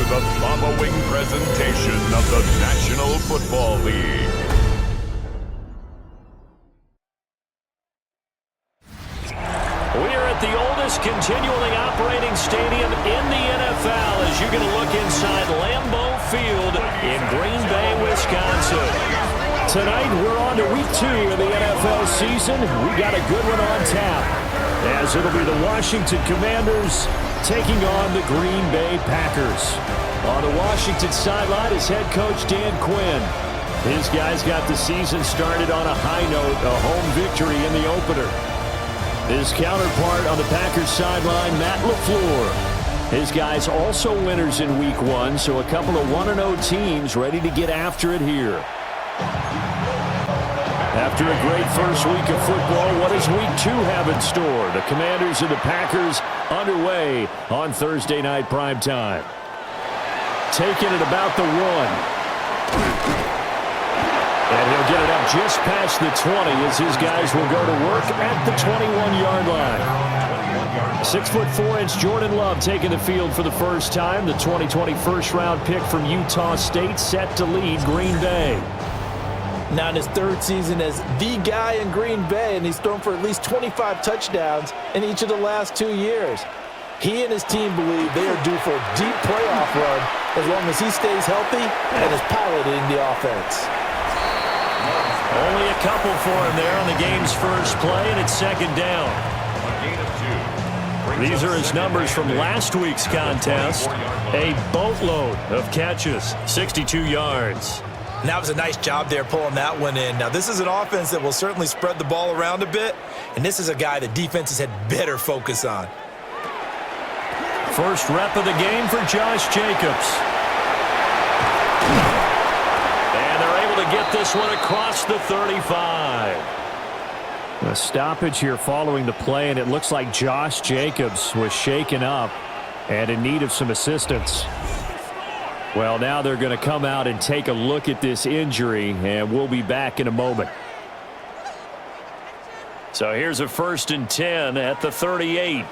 the following presentation of the National Football League. We are at the oldest continually operating stadium in the NFL as you're going to look inside Lambeau Field in Green Bay, Wisconsin. Tonight, we're on to week 2 of the NFL season. We got a good one on tap, as it'll be the Washington Commanders taking on the Green Bay Packers. On the Washington sideline is head coach Dan Quinn. His guys got the season started on a high note, a home victory in the opener. His counterpart on the Packers sideline, Matt LaFleur. His guys also winners in week 1, so a couple of 1-0 teams ready to get after it here. After a great first week of football, what does week 2 have in store? The Commanders and the Packers underway on Thursday night primetime. Taking it about the 1. And he'll get it up just past the 20 as his guys will go to work at the 21-yard line. 6'4" Jordan Love taking the field for the first time. The 2020 first-round pick from Utah State set to lead Green Bay. Now in his 3rd season as the guy in Green Bay, and he's thrown for at least 25 touchdowns in each of the last 2 years. He and his team believe they are due for a deep playoff run as long as he stays healthy and is piloting the offense. Only a couple for him there on the game's first play, and it's second down. These are his numbers from last week's contest. A boatload of catches, 62 yards. And that was a nice job there pulling that one in. Now, this is an offense that will certainly spread the ball around a bit, and this is a guy the defenses had better focus on. First rep of the game for Josh Jacobs. And they're able to get this one across the 35. A stoppage here following the play, and it looks like Josh Jacobs was shaken up and in need of some assistance. Well, now they're going to come out and take a look at this injury, and we'll be back in a moment. So here's a 1st and 10 at the 38.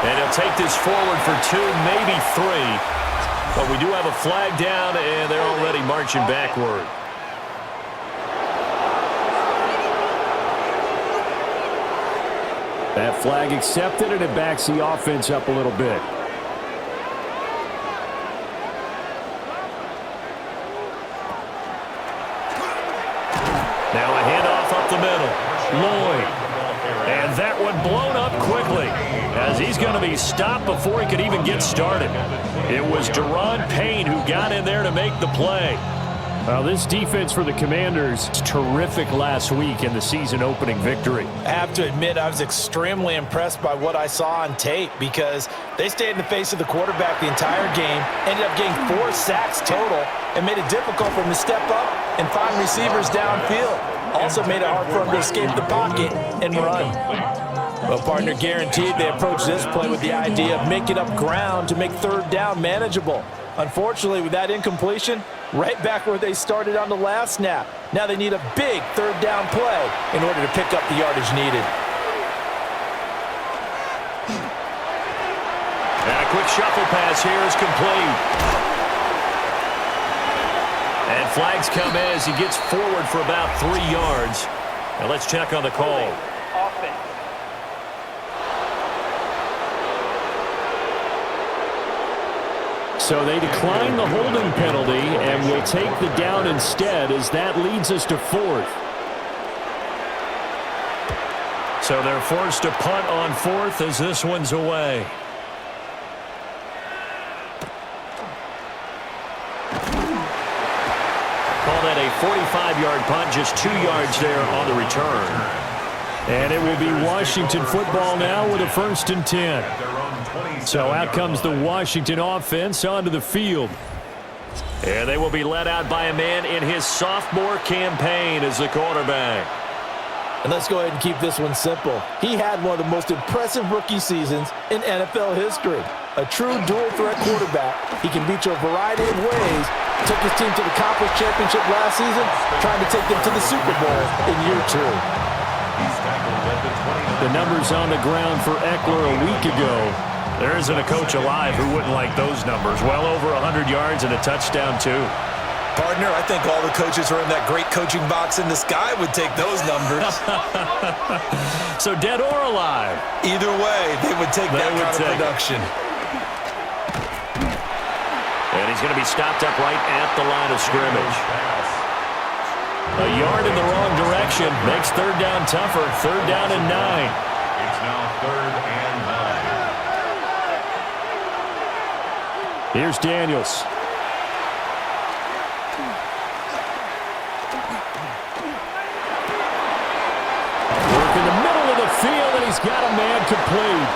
And he'll take this forward for 2, maybe 3. But we do have a flag down, and they're already marching backward. That flag accepted, and it backs the offense up a little bit. Now a handoff up the middle. Lloyd. And that one blown up quickly as he's going to be stopped before he could even get started. It was Deron Payne who got in there to make the play. Well, this defense for the Commanders was terrific last week in the season-opening victory. I have to admit, I was extremely impressed by what I saw on tape because they stayed in the face of the quarterback the entire game, ended up getting 4 sacks total, and made it difficult for him to step up and find receivers downfield. Also made it hard for him to escape the pocket and run. Well, partner, guaranteed they approached this play with the idea of making up ground to make 3rd down manageable. Unfortunately, with that incompletion, right back where they started on the last snap. Now they need a big 3rd down play in order to pick up the yardage needed. And a quick shuffle pass here is complete. And flags come in as he gets forward for about 3 yards. Now let's check on the call. So they decline the holding penalty and will take the down instead as that leads us to 4th. So they're forced to punt on 4th as this one's away. Call that a 45-yard punt, just 2 yards there on the return. And it will be Washington football now with a 1st and 10. So out comes the Washington offense onto the field. And they will be led out by a man in his sophomore campaign as the quarterback. And let's go ahead and keep this one simple. He had one of the most impressive rookie seasons in NFL history. A true dual-threat quarterback. He can beat you a variety of ways. Took his team to the conference championship last season, trying to take them to the Super Bowl in year 2. The numbers on the ground for Eckler a week ago. There isn't a coach alive who wouldn't like those numbers. Well over 100 yards and a touchdown, too. Partner, I think all the coaches who are in that great coaching box in the sky would take those numbers. So dead or alive? Either way, they would take that kind of production. And he's going to be stopped up right at the line of scrimmage. A yard in the wrong direction makes third down tougher. Third down and 9. It's now third and 9. Here's Daniels. Work in the middle of the field, and he's got a man complete.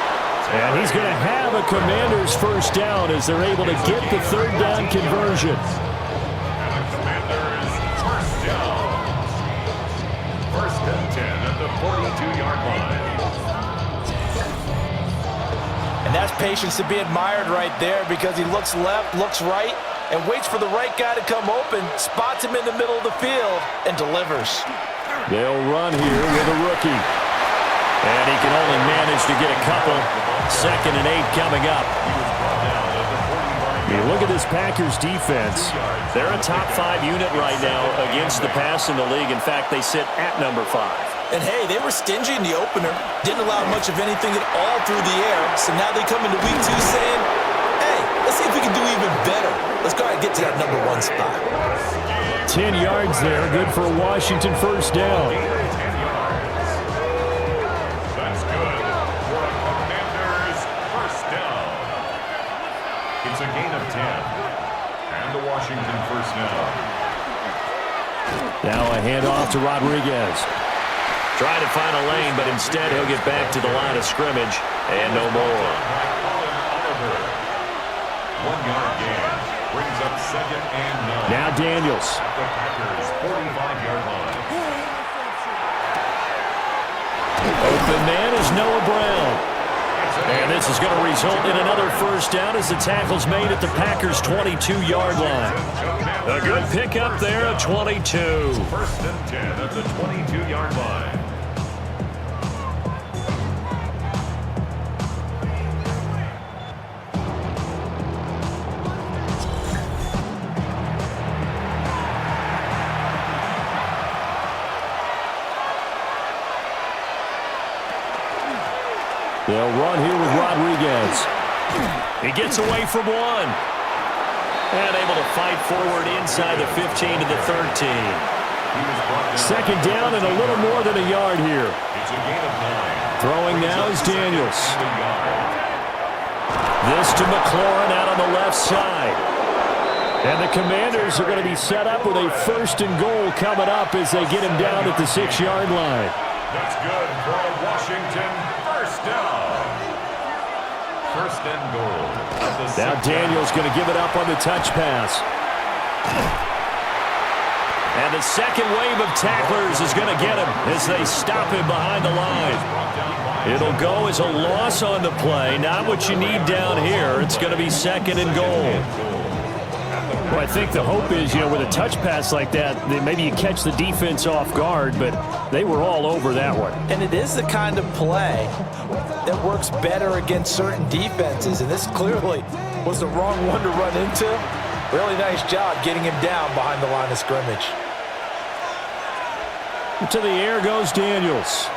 And he's going to have a Commanders first down as they're able to get the third down conversion. And the Commanders first down. First and 10 at the 42-yard line. And that's patience to be admired right there because he looks left, looks right, and waits for the right guy to come open, spots him in the middle of the field, and delivers. They'll run here with a rookie. And he can only manage to get a couple. Second and 8 coming up. You look at this Packers defense. They're a top 5 unit right now against the pass in the league. In fact, they sit at number 5. And hey, they were stingy in the opener. Didn't allow much of anything at all through the air. So now they come into week 2 saying, hey, let's see if we can do even better. Let's go ahead and get to that number 1 spot. 10 yards there. Good for a Washington first down. That's good for a Commanders first down. It's a gain of 10. And the Washington first down. Now a handoff to Rodriguez. Trying to find a lane, but instead he'll get back to the line of scrimmage and no more. 1 yard gain. Brings up second and 9. Now Daniels. At the Packers' 45-yard line. Open man is Noah Brown. And this is going to result in another first down as the tackle's made at the Packers' 22-yard line. A good pickup there at 22. First and 10 at the 22-yard line. They'll run here with Rodriguez. He gets away from one. And able to fight forward inside the 15 to the 13. Second down and a little more than a yard here. It's a gain of 9. Throwing now is Daniels. This to McLaurin out on the left side. And the Commanders are going to be set up with a first and goal coming up as they get him down at the 6-yard line. That's good for a Washington first down. First and goal. Now Daniels going to give it up on the touch pass. And the second wave of tacklers is going to get him as they stop him behind the line. It'll go as a loss on the play. Not what you need down here. It's going to be second and goal. Well, I think the hope is, with a touch pass like that, that maybe you catch the defense off guard, but they were all over that one. And it is the kind of play that works better against certain defenses, and this clearly was the wrong one to run into. Really nice job getting him down behind the line of scrimmage. To the air goes Daniels.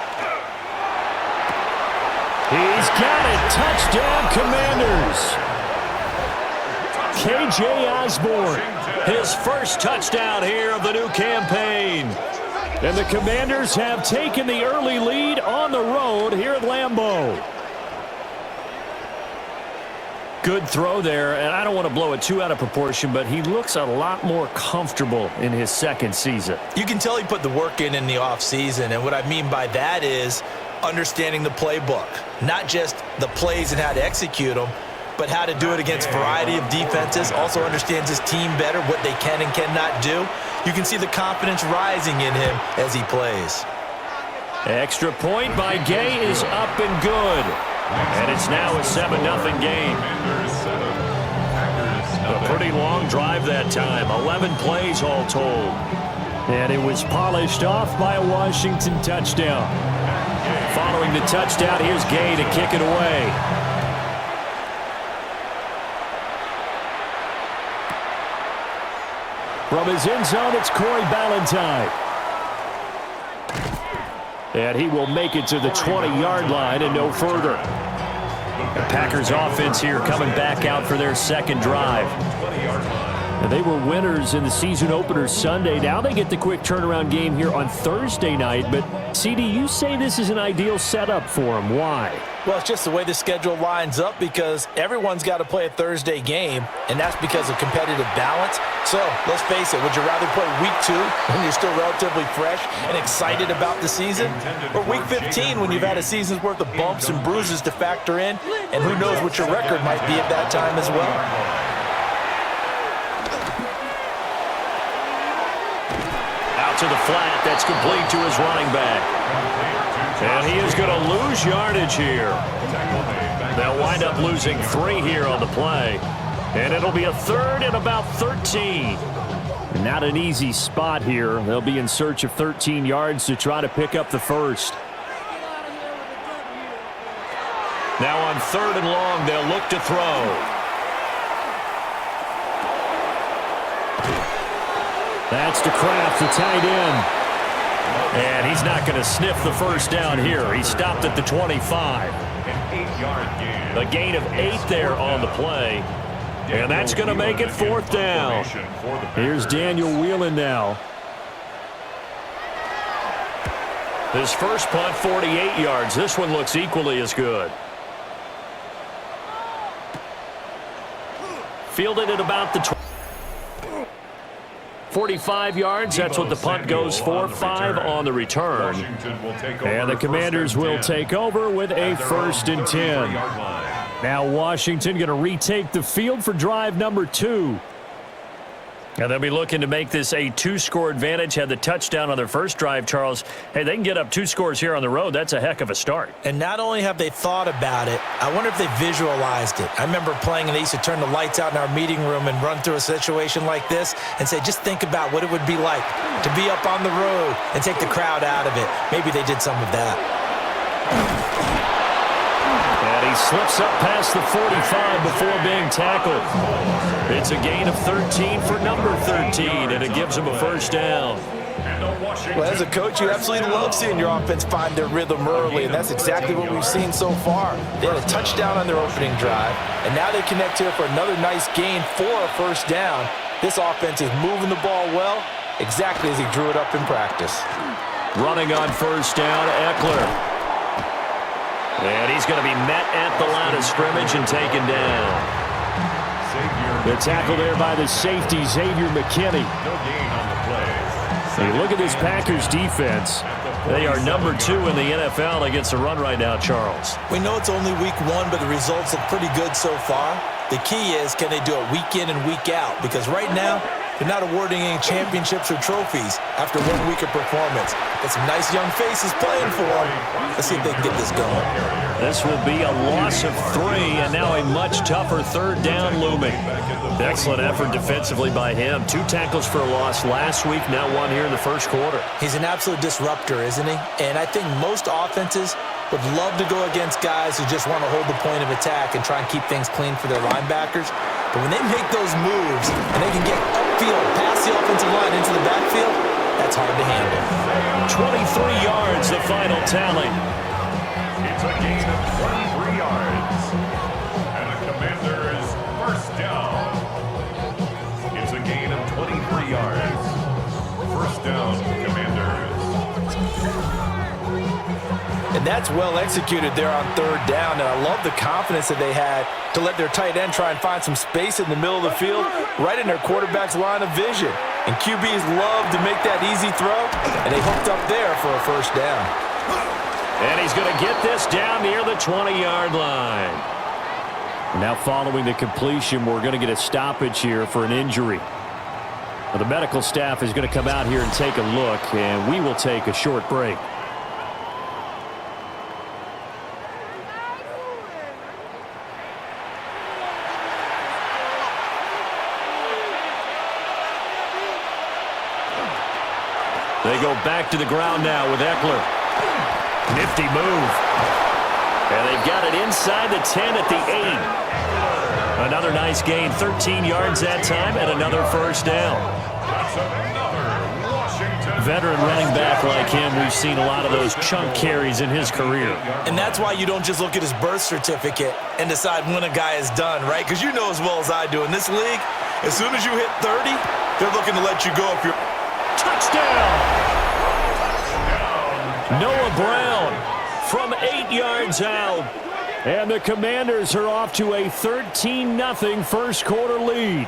He's got it. Touchdown, Commanders. K.J. Osborne, his first touchdown here of the new campaign. And the Commanders have taken the early lead on the road here at Lambeau. Good throw there, and I don't want to blow it too out of proportion, but he looks a lot more comfortable in his second season. You can tell he put the work in the offseason, and what I mean by that is understanding the playbook. Not just the plays and how to execute them, but how to do it against a variety of defenses. Also understands his team better, what they can and cannot do. You can see the confidence rising in him as he plays. Extra point by Gay is up and good. And it's now a 7-0 game. A pretty long drive that time. 11 plays all told. And it was polished off by a Washington touchdown. Following the touchdown, here's Gay to kick it away. From his end zone, it's Corey Ballantyne. And he will make it to the 20-yard line and no further. The Packers offense here coming back out for their second drive. And they were winners in the season opener Sunday. Now they get the quick turnaround game here on Thursday night. But, CD, you say this is an ideal setup for them. Why? Well, it's just the way the schedule lines up because everyone's got to play a Thursday game, and that's because of competitive balance. So, let's face it, would you rather play week 2 when you're still relatively fresh and excited about the season? Or week 15 when you've had a season's worth of bumps and bruises to factor in, and who knows what your record might be at that time as well? To the flat, that's complete to his running back. And he is going to lose yardage here. They'll wind up losing 3 here on the play. And it'll be a third and about 13. Not an easy spot here. They'll be in search of 13 yards to try to pick up the first. Now on 3rd and long, they'll look to throw. That's to Kraft, the tight end. And he's not going to sniff the first down here. He stopped at the 25. A gain of 8 there on the play. And that's going to make it 4th down. Here's Daniel Whelan now. His first punt, 48 yards. This one looks equally as good. Fielded at about the 45 yards. That's what the punt goes for. 5 on the return. And the Commanders will take over with a 1st and 10. Now Washington going to retake the field for drive number 2. And they'll be looking to make this a 2-score advantage. Had the touchdown on their first drive, Charles. Hey, they can get up 2 scores here on the road. That's a heck of a start. And not only have they thought about it, I wonder if they visualized it. I remember playing and they used to turn the lights out in our meeting room and run through a situation like this and say, just think about what it would be like to be up on the road and take the crowd out of it. Maybe they did some of that. And he slips up past the 45 before being tackled. It's a gain of 13 for number 13, and it gives him a 1st down. Well, as a coach, you absolutely love seeing your offense find their rhythm early, and that's exactly what we've seen so far. They had a touchdown on their opening drive, and now they connect here for another nice gain for a 1st down. This offense is moving the ball well, exactly as he drew it up in practice. Running on 1st down, Eckler. And he's going to be met at the line of scrimmage and taken down. The tackle there by the safety, Xavier McKinney. Hey, look at this Packers defense. They are number 2 in the NFL against the run right now, Charles. We know it's only week 1, but the results look pretty good so far. The key is, can they do it week in and week out? Because right now, they're not awarding any championships or trophies after 1 week of performance. Got some nice young faces playing for them. Let's see if they can get this going. This will be a loss of 3, and now a much tougher 3rd down looming. Excellent effort defensively by him. 2 tackles for a loss last week, now 1 here in the first quarter. He's an absolute disruptor, isn't he? And I think most offenses would love to go against guys who just want to hold the point of attack and try and keep things clean for their linebackers. But when they make those moves and they can get upfield past the offensive line into the backfield, that's hard to handle. 23 yards, the final tally. It's a gain of 23 yards. And the Commanders' 1st down. It's a gain of 23 yards. 1st down, Commanders. And that's well executed there on 3rd down, and I love the confidence that they had to let their tight end try and find some space in the middle of the field, right in their quarterback's line of vision. And QBs love to make that easy throw, and they hooked up there for a 1st down. And he's going to get this down near the 20-yard line. Now following the completion, we're going to get a stoppage here for an injury. Now, the medical staff is going to come out here and take a look, and we will take a short break. They go back to the ground now with Eckler. Nifty move. And they've got it inside the 10 at the 8. Another nice gain, 13 yards that time, and another first down. Veteran running back like him, we've seen a lot of those chunk carries in his career. And that's why you don't just look at his birth certificate and decide when a guy is done, right? Because you know as well as I do, in this league, as soon as you hit 30, they're looking to let you go if you're... Touchdown! Noah Brown from 8 yards out. And the Commanders are off to a 13-0 first quarter lead.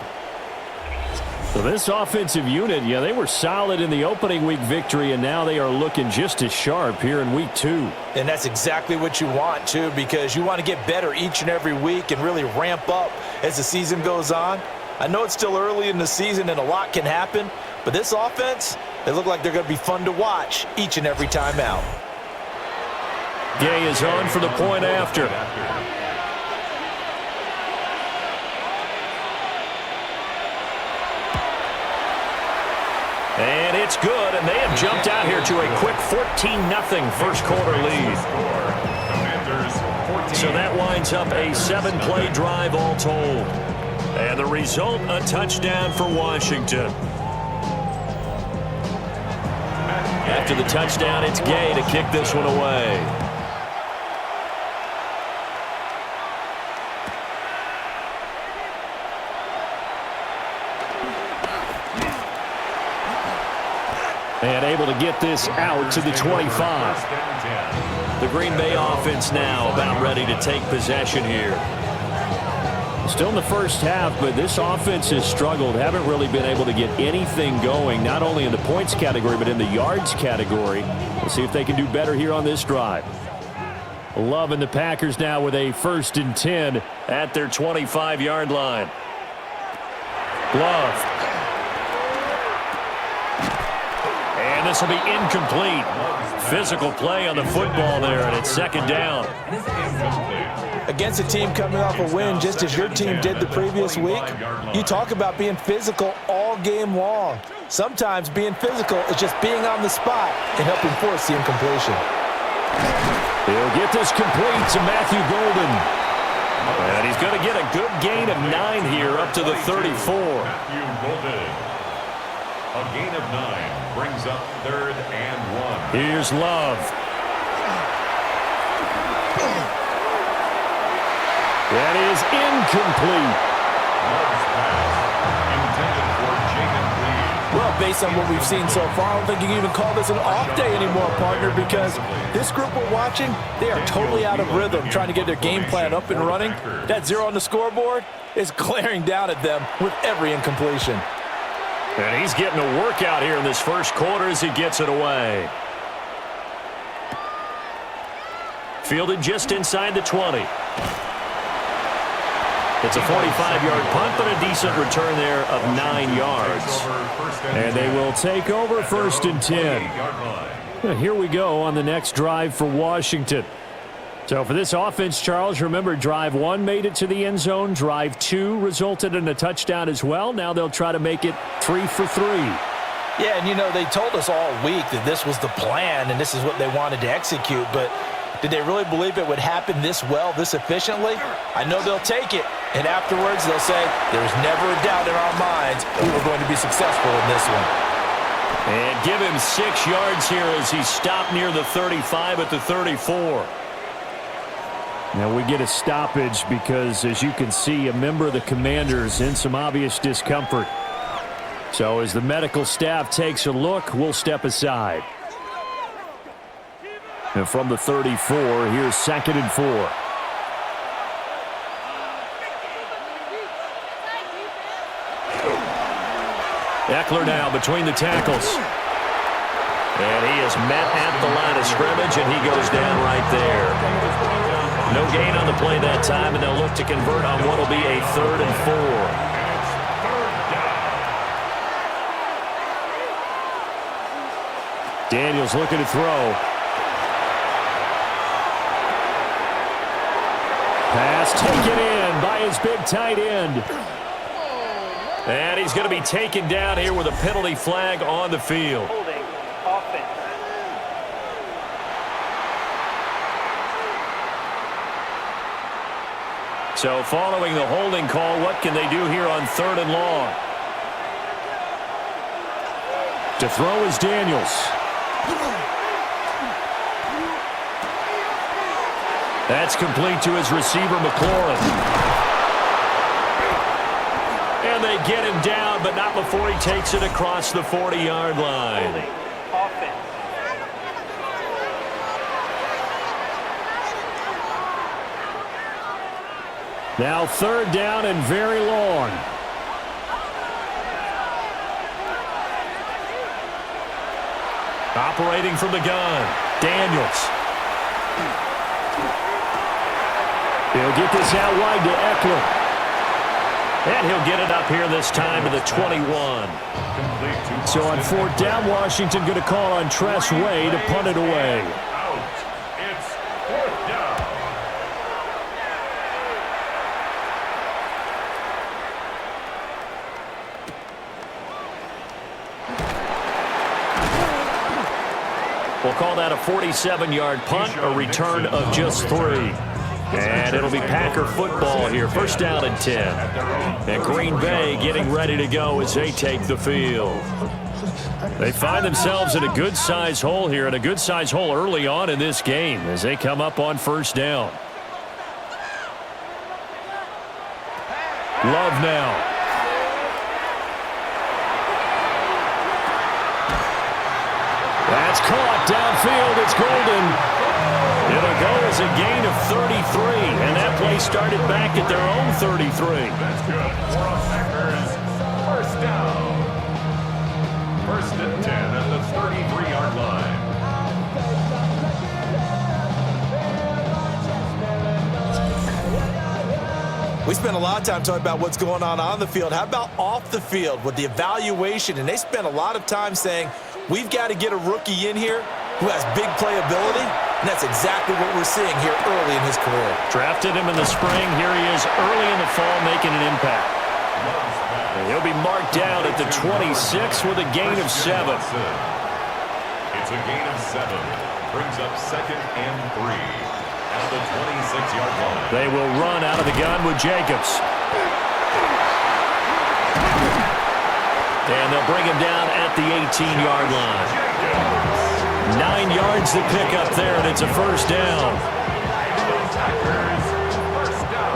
So this offensive unit, yeah, they were solid in the opening week victory, and now they are looking just as sharp here in week 2. And that's exactly what you want, too, because you want to get better each and every week and really ramp up as the season goes on. I know it's still early in the season and a lot can happen, but this offense, they look like they're going to be fun to watch each and every time out. Gay is on for the point after. And it's good, and they have jumped out here to a quick 14-0 first quarter lead. So that winds up a 7-play drive all told. And the result, a touchdown for Washington. After the touchdown, it's Gay to kick this one away. And able to get this out to the 25. The Green Bay offense now about ready to take possession here. Still in the first half, but this offense has struggled. Haven't really been able to get anything going, not only in the points category, but in the yards category. We'll see if they can do better here on this drive. Love and the Packers now with a 1st and 10 at their 25-yard line. Love. And this will be incomplete. Physical play on the football there, and it's 2nd down. Against a team coming off a win, just as your team did the previous week, you talk about being physical all game long. Sometimes being physical is just being on the spot and helping force the incompletion. He'll get this complete to Matthew Golden. And he's going to get a good gain of 9 here up to the 34. Matthew Golden. A gain of 9 brings up 3rd and 1. Here's Love. That is incomplete. Love's pass intended for Jacob Reed. Well, based on what we've seen so far, I don't think you can even call this an off day anymore, partner, because this group we're watching, they are totally out of rhythm, trying to get their game plan up and running. That 0 on the scoreboard is glaring down at them with every incompletion. And he's getting a workout here in this first quarter as he gets it away. Fielded just inside the 20. It's a 45-yard punt, but a decent return there of 9 yards. And they will take over 1st and 10. Here we go on the next drive for Washington. So for this offense, Charles, remember, drive 1 made it to the end zone. Drive 2 resulted in a touchdown as well. Now they'll try to make it 3 for 3. Yeah, and you know, they told us all week that this was the plan and this is what they wanted to execute, but did they really believe it would happen this well, this efficiently? I know they'll take it, and afterwards they'll say, there's never a doubt in our minds we were going to be successful in this one. And give him 6 yards here as he stopped near the 35 at the 34. Now we get a stoppage because, as you can see, a member of the Commanders in some obvious discomfort. So as the medical staff takes a look, we'll step aside. And from the 34, here's 2nd and 4. Eckler now between the tackles. And he is met at the line of scrimmage, and he goes down right there. No gain on the play that time, and they'll look to convert on what will be a 3rd and 4. Daniels looking to throw. Pass taken in by his big tight end. And he's going to be taken down here with a penalty flag on the field. Holding offense. So following the holding call, what can they do here on 3rd and long? To throw is Daniels. That's complete to his receiver, McLaurin. And they get him down, but not before he takes it across the 40-yard line. Now 3rd down and very long. Operating from the gun, Daniels. He'll get this out wide to Eckler. And he'll get it up here this time to the 21. So on 4th down, Washington going to call on Tress Way to punt it away. It's 4th down. We'll call that a 47-yard punt, a return of just 3. And it'll be Packer football here. 1st down and 10. And Green Bay getting ready to go as they take the field. They find themselves in a good-sized hole here, and a good-sized hole early on in this game as they come up on 1st down. Love now. That's caught downfield. It's Golden. It'll go as a gain of 33, and that play started back at their own 33. That's good for the Packers. 1st down. 1st and 10 at the 33-yard line. We spent a lot of time talking about what's going on the field. How about off the field with the evaluation? And they spent a lot of time saying, we've got to get a rookie in here who has big playability. And that's exactly what we're seeing here early in his career. Drafted him in the spring. Here he is early in the fall making an impact. And he'll be marked down at the 26 with a gain of 7. It's a gain of 7. Brings up 2nd and 3 at the 26-yard line. They will run out of the gun with Jacobs. And they'll bring him down at the 18-yard line. 9 yards to pick up there, and it's a 1st down.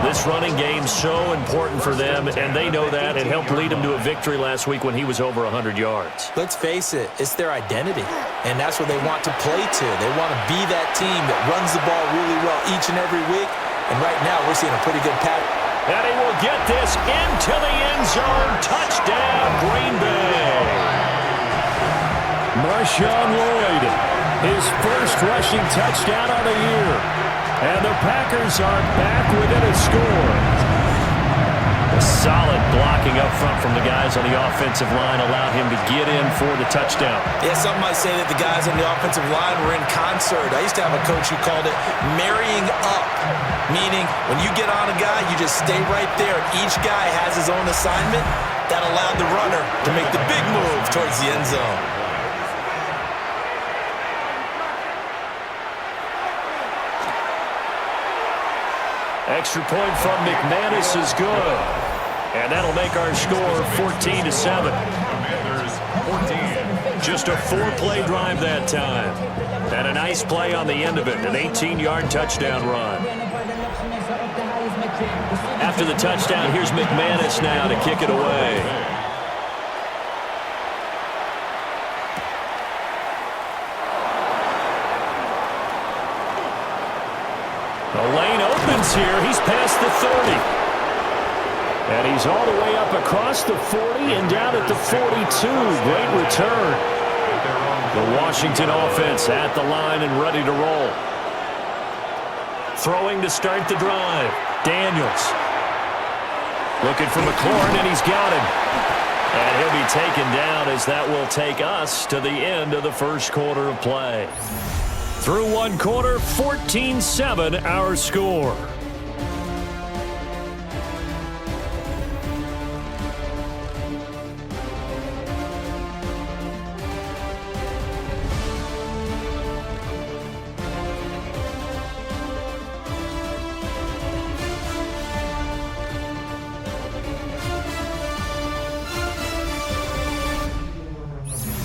This running game's so important for them, and they know that. It helped lead them to a victory last week when he was over 100 yards. Let's face it, it's their identity, and that's what they want to play to. They want to be that team that runs the ball really well each and every week, and right now we're seeing a pretty good pattern. And he will get this into the end zone. Touchdown, Green Bay. Marshawn Lloyd, his first rushing touchdown on the year. And the Packers are back within a score. A solid blocking up front from the guys on the offensive line allowed him to get in for the touchdown. Yeah, some might say that the guys on the offensive line were in concert. I used to have a coach who called it marrying up, meaning when you get on a guy, you just stay right there. Each guy has his own assignment. That allowed the runner to make the big move towards the end zone. Extra point from McManus is good. And that'll make our score 14-7. Commanders 14. Just a 4-play drive that time. And a nice play on the end of it, an 18-yard touchdown run. After the touchdown, here's McManus now to kick it away. The lane opens here. He's past the 30. And he's all the way up across the 40 and down at the 42. Great return. The Washington offense at the line and ready to roll. Throwing to start the drive. Daniels. Looking for McLaurin, and he's got him. And he'll be taken down as that will take us to the end of the first quarter of play. Through one quarter, 14-7 our score.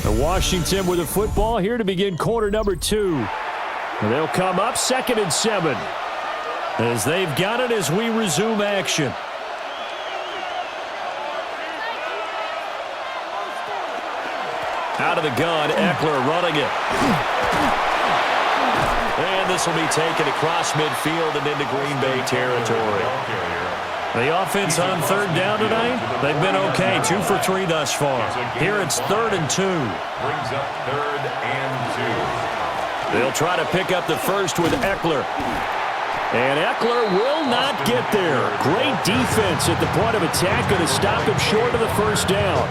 Washington with the football here to begin quarter number 2. They'll come up 2nd and 7 as they've got it as we resume action. Out of the gun, Eckler running it. And this will be taken across midfield and into Green Bay territory. The offense on 3rd down tonight, they've been okay, 2 for 3 thus far. Here it's 3rd and 2. Brings up 3rd and 2. They'll try to pick up the first with Eckler. And Eckler will not get there. Great defense at the point of attack, going to stop him short of the first down.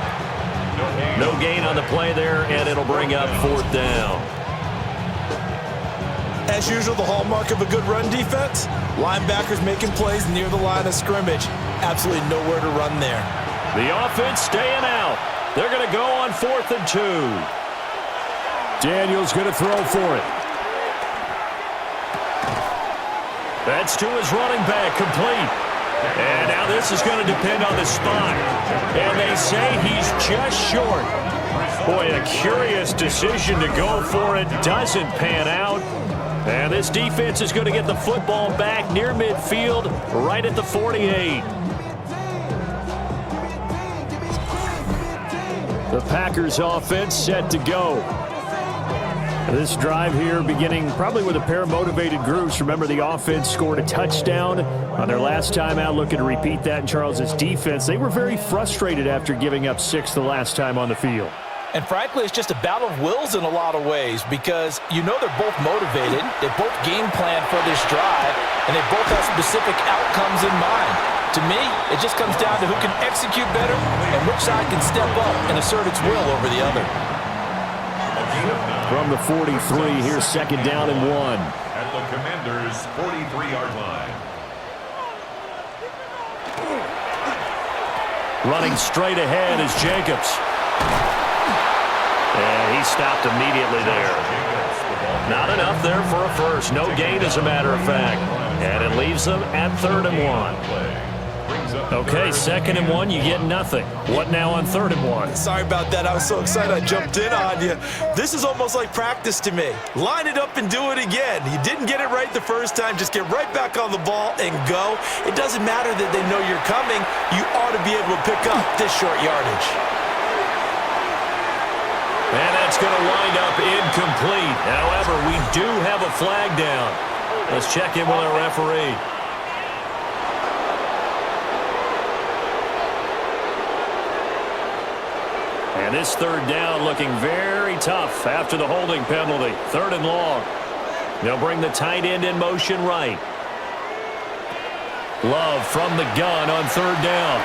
No gain on the play there, and it'll bring up 4th down. As usual, the hallmark of a good run defense, linebackers making plays near the line of scrimmage. Absolutely nowhere to run there. The offense staying out. They're going to go on 4th and 2. Daniels going to throw for it. That's to his running back, complete. And now this is going to depend on the spot. And they say he's just short. Boy, a curious decision to go for it. Doesn't pan out. And this defense is going to get the football back near midfield, right at the 48. The Packers offense set to go. This drive here beginning probably with a pair of motivated groups. Remember, the offense scored a touchdown on their last time out, looking to repeat that in Charles's defense. They were very frustrated after giving up 6 the last time on the field. And frankly, it's just a battle of wills in a lot of ways because you know they're both motivated, they both game plan for this drive, and they both have specific outcomes in mind. To me, it just comes down to who can execute better and which side can step up and assert its will over the other. From the 43, here's 2nd down and 1. At the Commanders' 43-yard line. Running straight ahead is Jacobs. And he stopped immediately there. Not enough there for a first. No gain, as a matter of fact. And it leaves them at 3rd and 1. Okay, 2nd and 1, you get nothing. What now on 3rd and 1? Sorry about that. I was so excited I jumped in on you. This is almost like practice to me. Line it up and do it again. You didn't get it right the first time. Just get right back on the ball and go. It doesn't matter that they know you're coming. You ought to be able to pick up this short yardage. And that's going to wind up incomplete. However, we do have a flag down. Let's check in with our referee. And this 3rd down looking very tough after the holding penalty. 3rd and long. They'll bring the tight end in motion right. Love from the gun on 3rd down.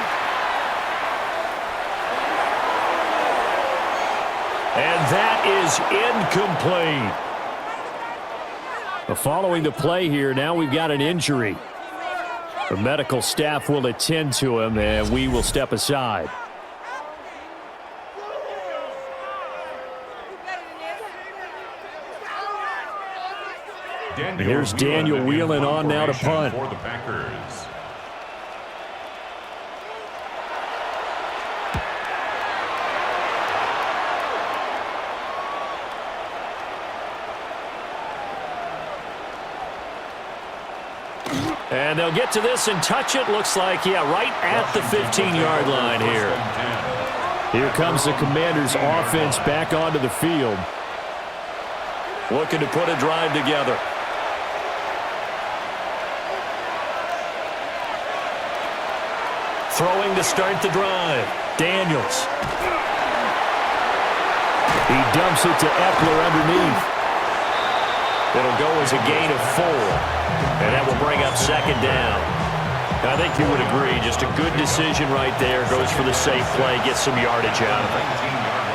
And that is incomplete. Following the play here, now we've got an injury. The medical staff will attend to him, and we will step aside. Here's Daniel wheeling on now to punt. For the Packers. And they'll get to this and touch it. Looks like, yeah, right at the 15-yard line here. Here comes the Commanders' offense back onto the field. Looking to put a drive together. Throwing to start the drive. Daniels. He dumps it to Eckler underneath. It'll go as a gain of 4. And that will bring up 2nd down. I think you would agree. Just a good decision right there. Goes for the safe play. Gets some yardage out of it.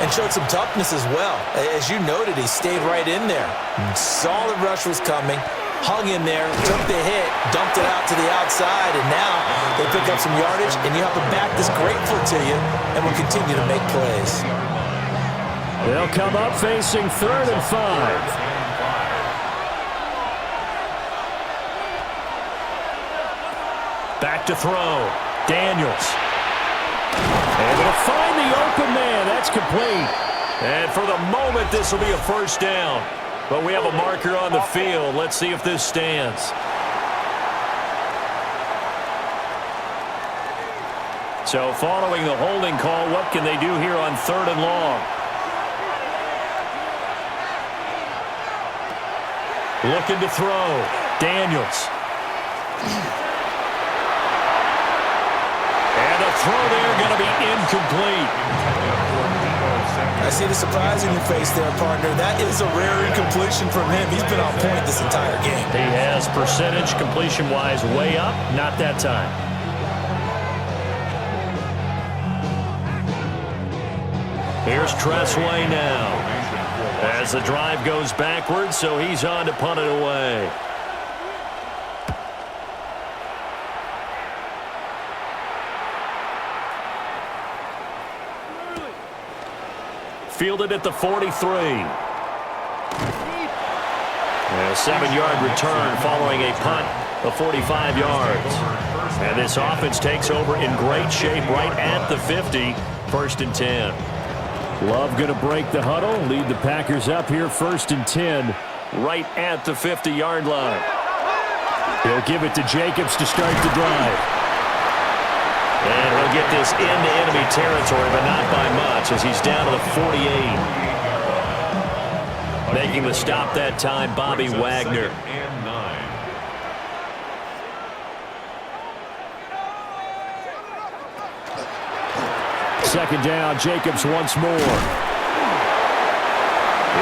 And showed some toughness as well. As you noted, he stayed right in there. Saw the rush was coming, hung in there, took the hit, dumped it out to the outside, and now they pick up some yardage, and you have a back that's grateful to you and will continue to make plays. They'll come up facing 3rd and 5. Back to throw. Daniels. And they'll find the open man. That's complete. And for the moment, this will be a first down. But we have a marker on the field. Let's see if this stands. So following the holding call, what can they do here on 3rd and long? Looking to throw. Daniels. And a throw there going to be incomplete. I see the surprise in your face there, partner. That is a rare incompletion from him. He's been on point this entire game. He has percentage completion-wise way up. Not that time. Here's Tressway now. As the drive goes backwards, so he's on to punt it away. Fielded at the 43. A 7-yard return following a punt of 45 yards. And this offense takes over in great shape right at the 50. 1st and 10. Love going to break the huddle, lead the Packers up here 1st and 10, right at the 50-yard line. He'll give it to Jacobs to start the drive. And he'll get this into enemy territory, but not by much, as he's down to the 48. Making the stop that time, Bobby Wagner. Second down, Jacobs once more.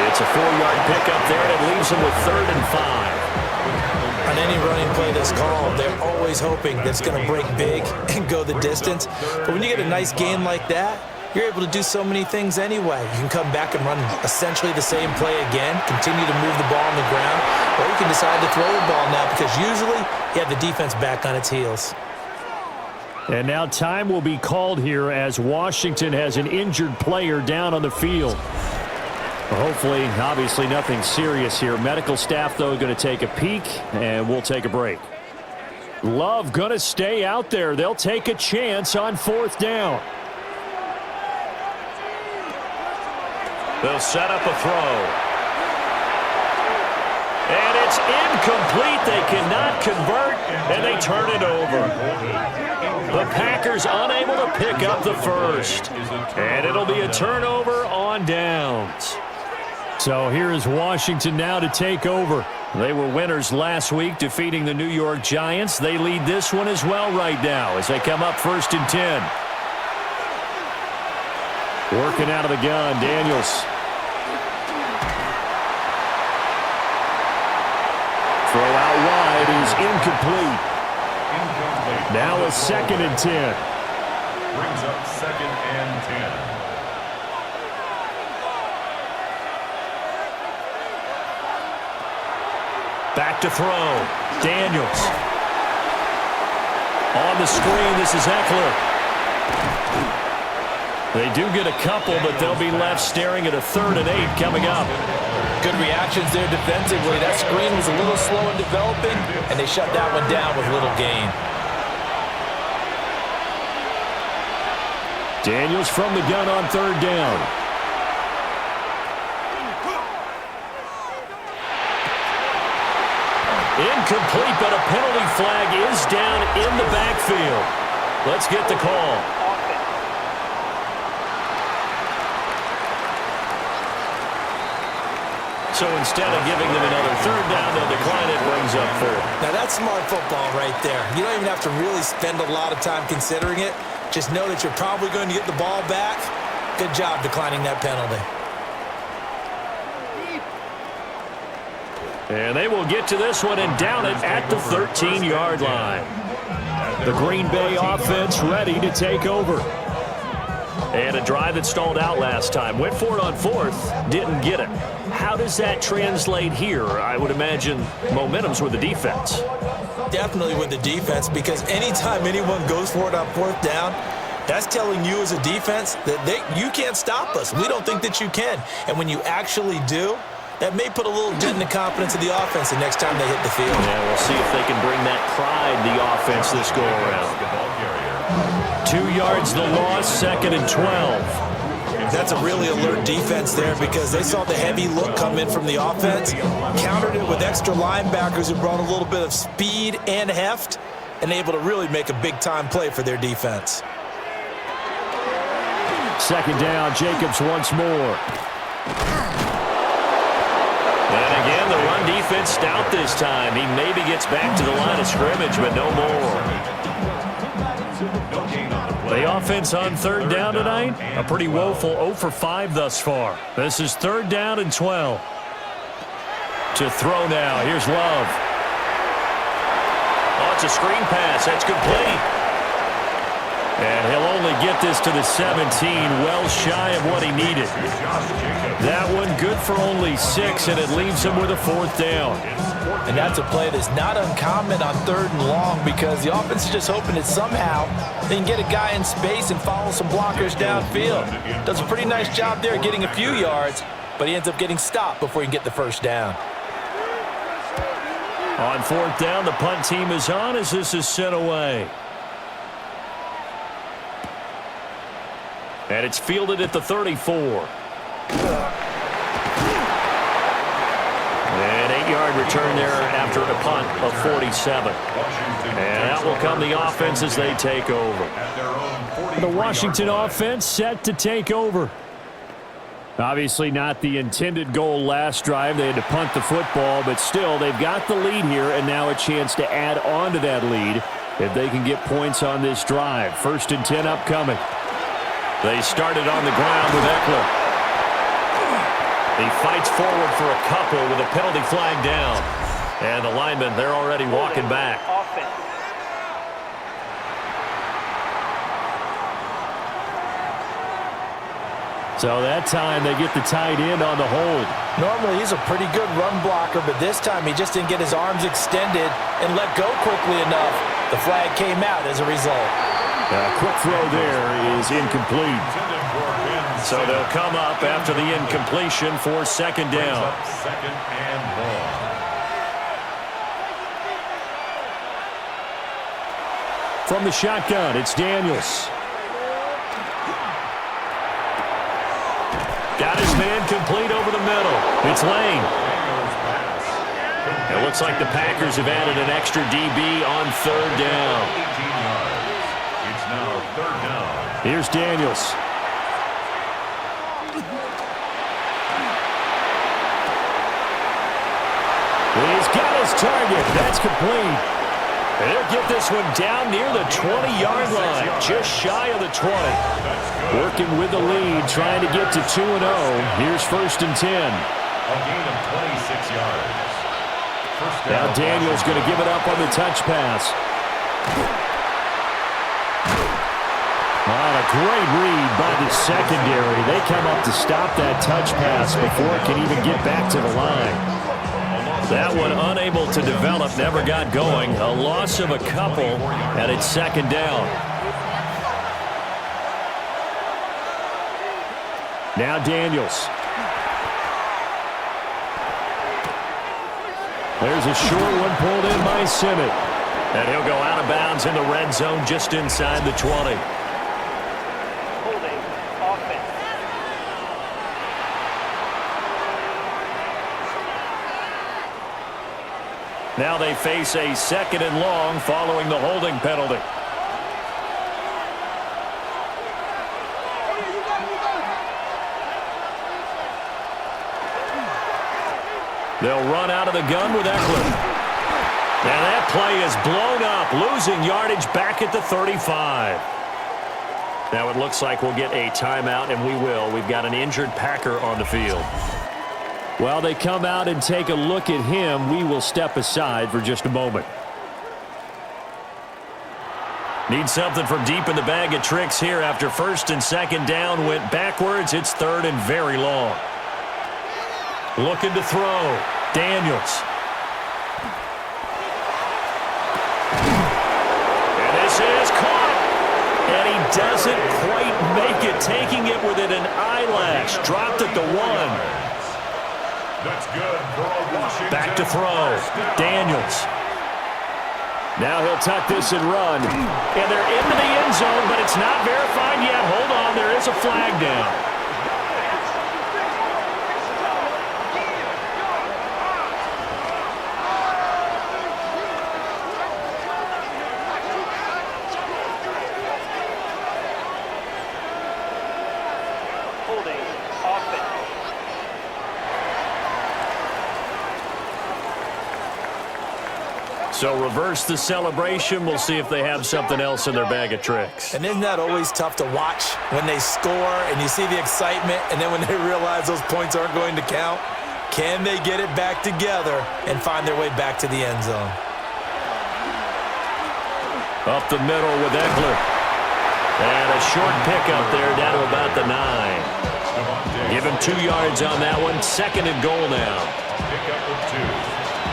It's a 4-yard pickup there, and it leaves him with 3rd and 5. On any running play that's called, they're always hoping that it's going to break big and go the distance. But when you get a nice gain like that, you're able to do so many things anyway. You can come back and run essentially the same play again, continue to move the ball on the ground, or you can decide to throw the ball now because usually you have the defense back on its heels. And now time will be called here as Washington has an injured player down on the field. Hopefully, obviously nothing serious here. Medical staff, though, going to take a peek, and we'll take a break. Love going to stay out there. They'll take a chance on 4th down. They'll set up a throw. And it's incomplete. They cannot convert, and they turn it over. The Packers unable to pick up the first. And it'll be a turnover on downs. So here is Washington now to take over. They were winners last week, defeating the New York Giants. They lead this one as well right now as they come up 1st and 10. Working out of the gun, Daniels. Throw out wide is incomplete. Now a 2nd and 10. Brings up 2nd and 10. Back to throw. Daniels. On the screen, this is Eckler. They do get a couple, but they'll be left staring at a 3rd and 8 coming up. Good reactions there defensively. That screen was a little slow in developing, and they shut that one down with little gain. Daniels from the gun on 3rd down. Incomplete, but a penalty flag is down in the backfield. Let's get the call. So instead of giving them another 3rd down, they'll decline it, brings up 4th. Now that's smart football right there. You don't even have to really spend a lot of time considering it. Just know that you're probably going to get the ball back. Good job declining that penalty. And they will get to this one and down it at the 13-yard line. The Green Bay offense ready to take over. And a drive that stalled out last time. Went for it on 4th, didn't get it. How does that translate here? I would imagine momentum's with the defense. Definitely with the defense, because anytime anyone goes for it on 4th down, that's telling you as a defense that you can't stop us. We don't think that you can. And when you actually do, that may put a little dent in the confidence of the offense the next time they hit the field. Yeah, we'll see if they can bring that pride, the offense, this go-around. 2 yards the loss, 2nd and 12. That's a really alert defense there because they saw the heavy look come in from the offense, countered it with extra linebackers who brought a little bit of speed and heft, and able to really make a big-time play for their defense. Second down, Jacobs once more. And again, the run defense stout this time. He maybe gets back to the line of scrimmage, but no more. The offense on third down tonight, a pretty woeful 0 for 5 thus far. This is 3rd down and 12. To throw now, here's Love. Oh, it's a screen pass. That's complete. And he'll only get this to the 17, well shy of what he needed. That one good for only 6, and it leaves him with a 4th down. And that's a play that's not uncommon on 3rd and long because the offense is just hoping that somehow they can get a guy in space and follow some blockers downfield. Does a pretty nice job there getting a few yards, but he ends up getting stopped before he can get the 1st down. On 4th down, the punt team is on as this is sent away. And it's fielded at the 34. An 8-yard return there after a punt of 47. And out will come the offense as they take over. The Washington offense set to take over. Obviously not the intended goal last drive. They had to punt the football, but still they've got the lead here and now a chance to add on to that lead if they can get points on this drive. 1st and 10 upcoming. They started on the ground with Eckler. He fights forward for a couple with a penalty flag down. And the linemen, they're already walking back. So that time they get the tight end on the hold. Normally he's a pretty good run blocker, but this time he just didn't get his arms extended and let go quickly enough. The flag came out as a result. A quick throw there is incomplete. So they'll come up after the incompletion for 2nd down. 2nd and long. From the shotgun, it's Daniels. Got his man complete over the middle. It's Lane. It looks like the Packers have added an extra DB on 3rd down. 18 yards. It's now 3rd down. Here's Daniels. He's got his target. That's complete. And he'll get this one down near the 20-yard line, just shy of the 20. Working with the lead, trying to get to 2-0. Here's 1st and 10. A gain of 26 yards. Now Daniels going to give it up on the touch pass. A great read by the secondary. They come up to stop that touch pass before it can even get back to the line. That one unable to develop, never got going. A loss of a couple, and it's 2nd down. Now Daniels. There's a short one pulled in by Simmons. And he'll go out of bounds in the red zone just inside the 20. Now they face a 2nd and long following the holding penalty. They'll run out of the gun with Eckler. And that play is blown up, losing yardage back at the 35. Now it looks like we'll get a timeout, and we will. We've got an injured Packer on the field. While they come out and take a look at him, we will step aside for just a moment. Need something from deep in the bag of tricks here after 1st and 2nd down. Went backwards. It's 3rd and very long. Looking to throw. Daniels. And this is caught. And he doesn't quite make it. Taking it within an eyelash. Dropped at the 1. That's good for a Washington. Back to throw. Daniels. Now he'll tuck this and run. And they're into the end zone, but it's not verified yet. Hold on, there is a flag down. So reverse the celebration. We'll see if they have something else in their bag of tricks. And isn't that always tough to watch when they score and you see the excitement, and then when they realize those points aren't going to count? Can they get it back together and find their way back to the end zone? Up the middle with Eckler. And a short pickup there down to about the 9. Give him 2 yards on that one. 2nd and goal now. Pickup of 2.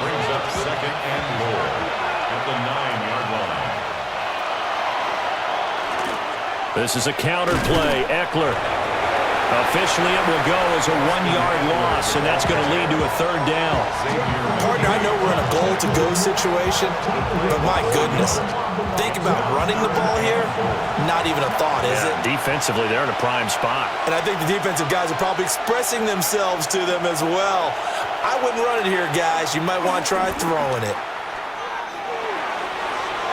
Brings up 2nd and more at the 9-yard line. This is a counter play. Eckler. Officially, it will go as a 1-yard loss, and that's going to lead to a 3rd down. Partner, I know we're in a goal-to-go situation, but my goodness, think about running the ball here. Not even a thought, is it? Defensively, they're in a prime spot. And I think the defensive guys are probably expressing themselves to them as well. I wouldn't run it here, guys. You might want to try throwing it.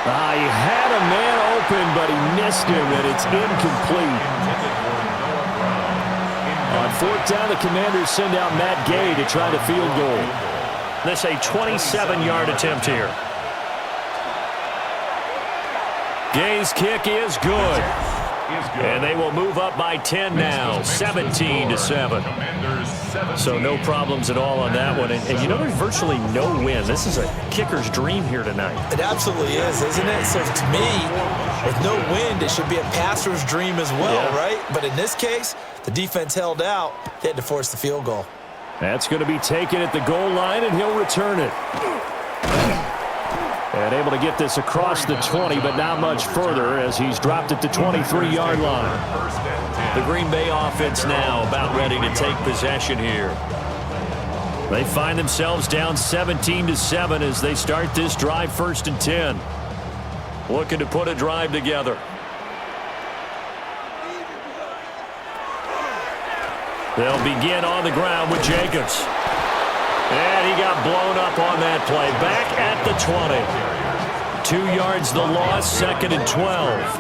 He had a man open, but he missed him, and it's incomplete. On 4th down, the Commanders send out Matt Gay to try the field goal. This a 27-yard attempt here. Gay's kick is good. And they will move up by 10 now, 17-7. So no problems at all on that one. And you know, there's virtually no win. This is a kicker's dream here tonight. It absolutely is, isn't it? So to me, with no wind, it should be a passer's dream as well, right? But in this case, the defense held out. They had to force the field goal. That's going to be taken at the goal line, and he'll return it. And able to get this across the 20, but not much further as he's dropped at the 23-yard line. The Green Bay offense now about ready to take possession here. They find themselves down 17-7 as they start this drive 1st and 10. Looking to put a drive together. They'll begin on the ground with Jacobs. And he got blown up on that play. Back at the 20. 2 yards the loss, 2nd and 12.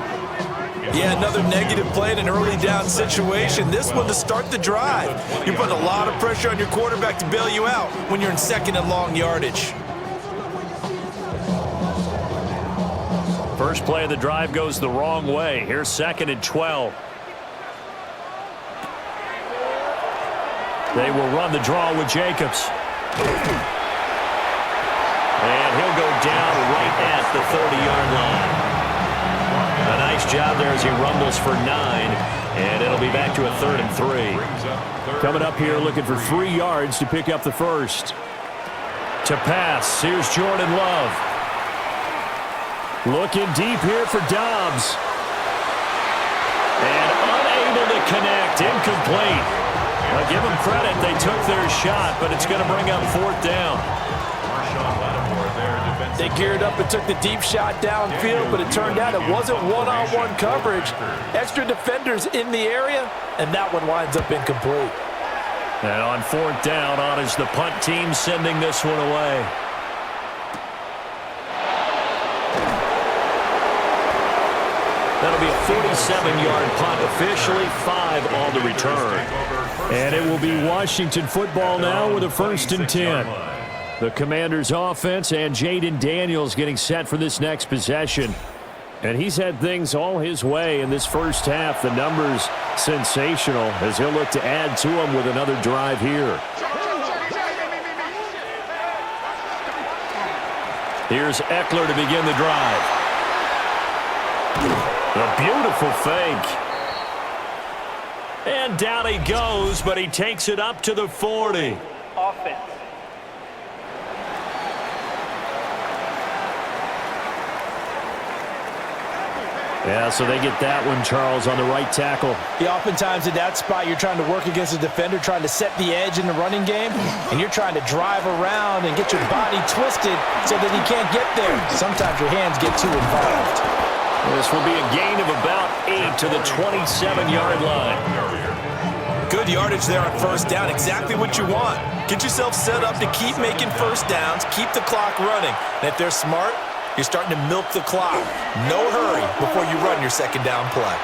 Yeah, another negative play in an early down situation. This one to start the drive. You're putting a lot of pressure on your quarterback to bail you out when you're in 2nd and long yardage. First play of the drive goes the wrong way. Here's 2nd and 12. They will run the draw with Jacobs. And he'll go down right at the 30-yard line. A nice job there as he rumbles for 9. And it'll be back to a 3rd and 3. Coming up here looking for 3 yards to pick up the first. To pass, here's Jordan Love. Looking deep here for Dobbs. And unable to connect, incomplete. Well, give them credit. They took their shot, but it's going to bring up 4th down. They geared up and took the deep shot downfield, but it turned out it wasn't one-on-one coverage. Extra defenders in the area, and that one winds up incomplete. And on 4th down, on is the punt team sending this one away. That'll be a 47-yard punt, officially 5 on the return. And it will be Washington football now with a 1st and 10. The Commanders offense and Jaden Daniels getting set for this next possession. And he's had things all his way in this first half. The numbers sensational as he'll look to add to them with another drive here. Here's Eckler to begin the drive. A beautiful fake. And down he goes, but he takes it up to the 40. Offense. Yeah, so they get that one, Charles, on the right tackle. Yeah, oftentimes in that spot, you're trying to work against a defender, trying to set the edge in the running game, and you're trying to drive around and get your body twisted so that he can't get there. Sometimes your hands get too involved. This will be a gain of about 8 to the 27-yard line. Good yardage there on 1st down, exactly what you want. Get yourself set up to keep making 1st downs, keep the clock running. And if they're smart, you're starting to milk the clock. No hurry before you run your 2nd down play.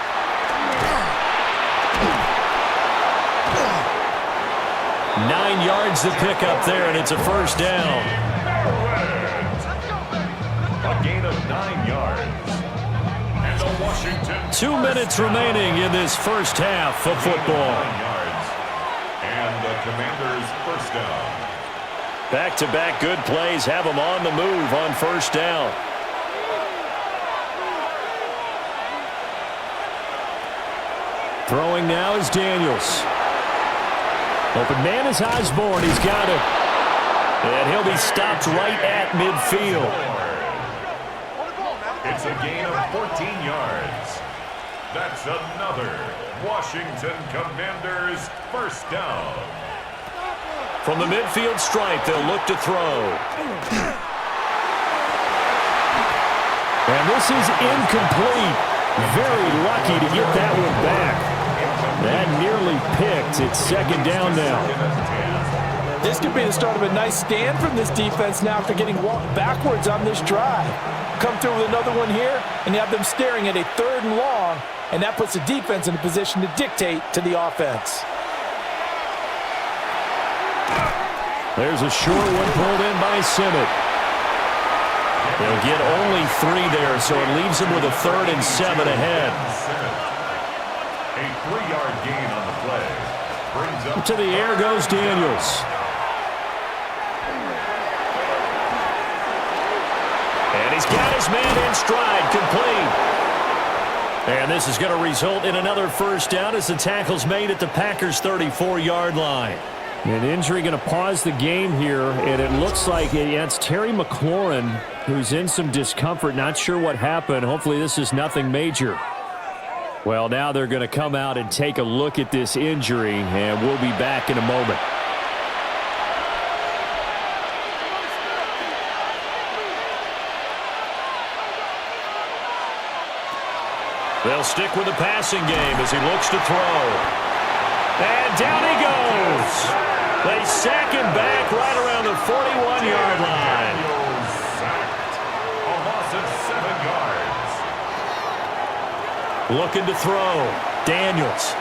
"9 yards to pick up there, and it's a 1st down. gain of 9 yards. And the Washington 2 minutes remaining in this first half of football. 9 yards. And the Commanders first down. Back-to-back good plays have them on the move on first down. Throwing now is Daniels. Open man is Osborne. He's got it. And he'll be stopped right at midfield. It's a gain of 14 yards. That's another Washington Commanders first down. From the midfield stripe, they'll look to throw. And this is incomplete. Very lucky to get that one back. That nearly picked. It's second down now. This could be the start of a nice stand from this defense now after getting walked backwards on this drive. Come through with another one here, and you have them staring at a 3rd and long, and that puts the defense in a position to dictate to the offense. There's a short one pulled in by Simmett. They'll get only 3 there, so it leaves them with a 3rd and 7 ahead. A 3-yard gain on the play. Brings up to the air goes Daniels. And he's got his man in stride, complete. And this is going to result in another first down as the tackle's made at the Packers' 34-yard line. An injury going to pause the game here, and it looks like it's Terry McLaurin who's in some discomfort. Not sure what happened. Hopefully this is nothing major. Well, now they're going to come out and take a look at this injury, and we'll be back in a moment. They'll stick with the passing game as he looks to throw. And down he goes. They sack him back right around the 41-yard line. sacked. A loss of 7 yards. Looking to throw. Daniels.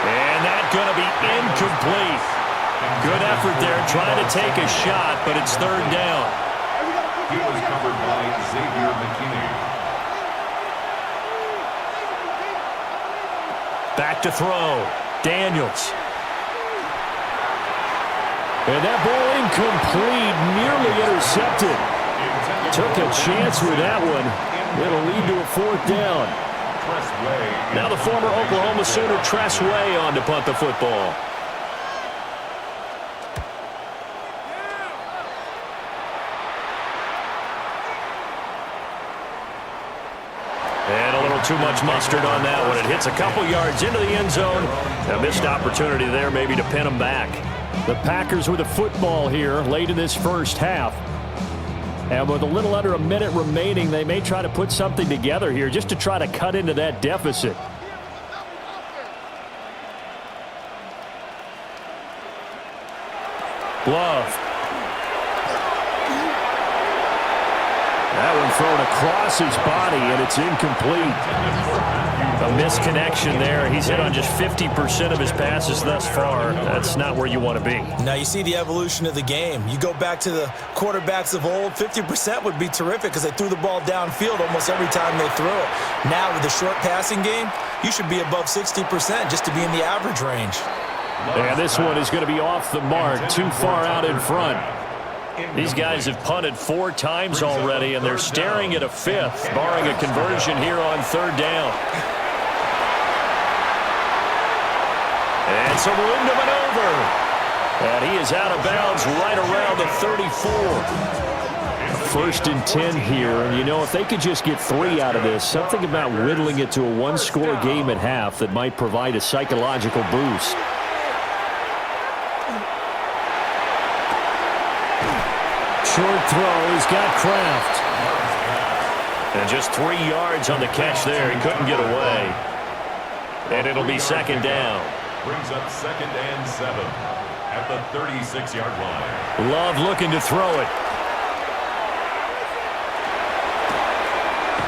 And that's going to be incomplete. Good effort there trying to take a shot, but it's 3rd down. He was covered by Xavier McKinney. Back to throw. Daniels. And that ball incomplete, nearly intercepted. Took a chance with that one. It'll lead to a 4th down. Now the former Oklahoma Sooner Tress Way on to punt the football. And a little too much mustard on that one. It hits a couple yards into the end zone. A missed opportunity there maybe to pin them back. The Packers with a football here late in this first half. And with a little under a minute remaining, they may try to put something together here just to try to cut into that deficit. Love. That one thrown across his body, and it's incomplete. A misconnection there. He's hit on just 50% of his passes thus far. That's not where you want to be. Now you see the evolution of the game. You go back to the quarterbacks of old, 50% would be terrific because they threw the ball downfield almost every time they threw it. Now with the short passing game, you should be above 60% just to be in the average range. And this one is going to be off the mark, too far out in front. These guys have punted 4 times already, and they're staring at a 5th, barring a conversion here on 3rd down. And some room to maneuver. And he is out of bounds right around the 34. 1st and 10 here, and you know, if they could just get 3 out of this, something about whittling it to a 1-score game at half that might provide a psychological boost. Short throw, he's got Kraft. And just 3 yards on the catch there. He couldn't get away. And it'll be 2nd down. Brings up 2nd and 7 at the 36-yard line. Love looking to throw it.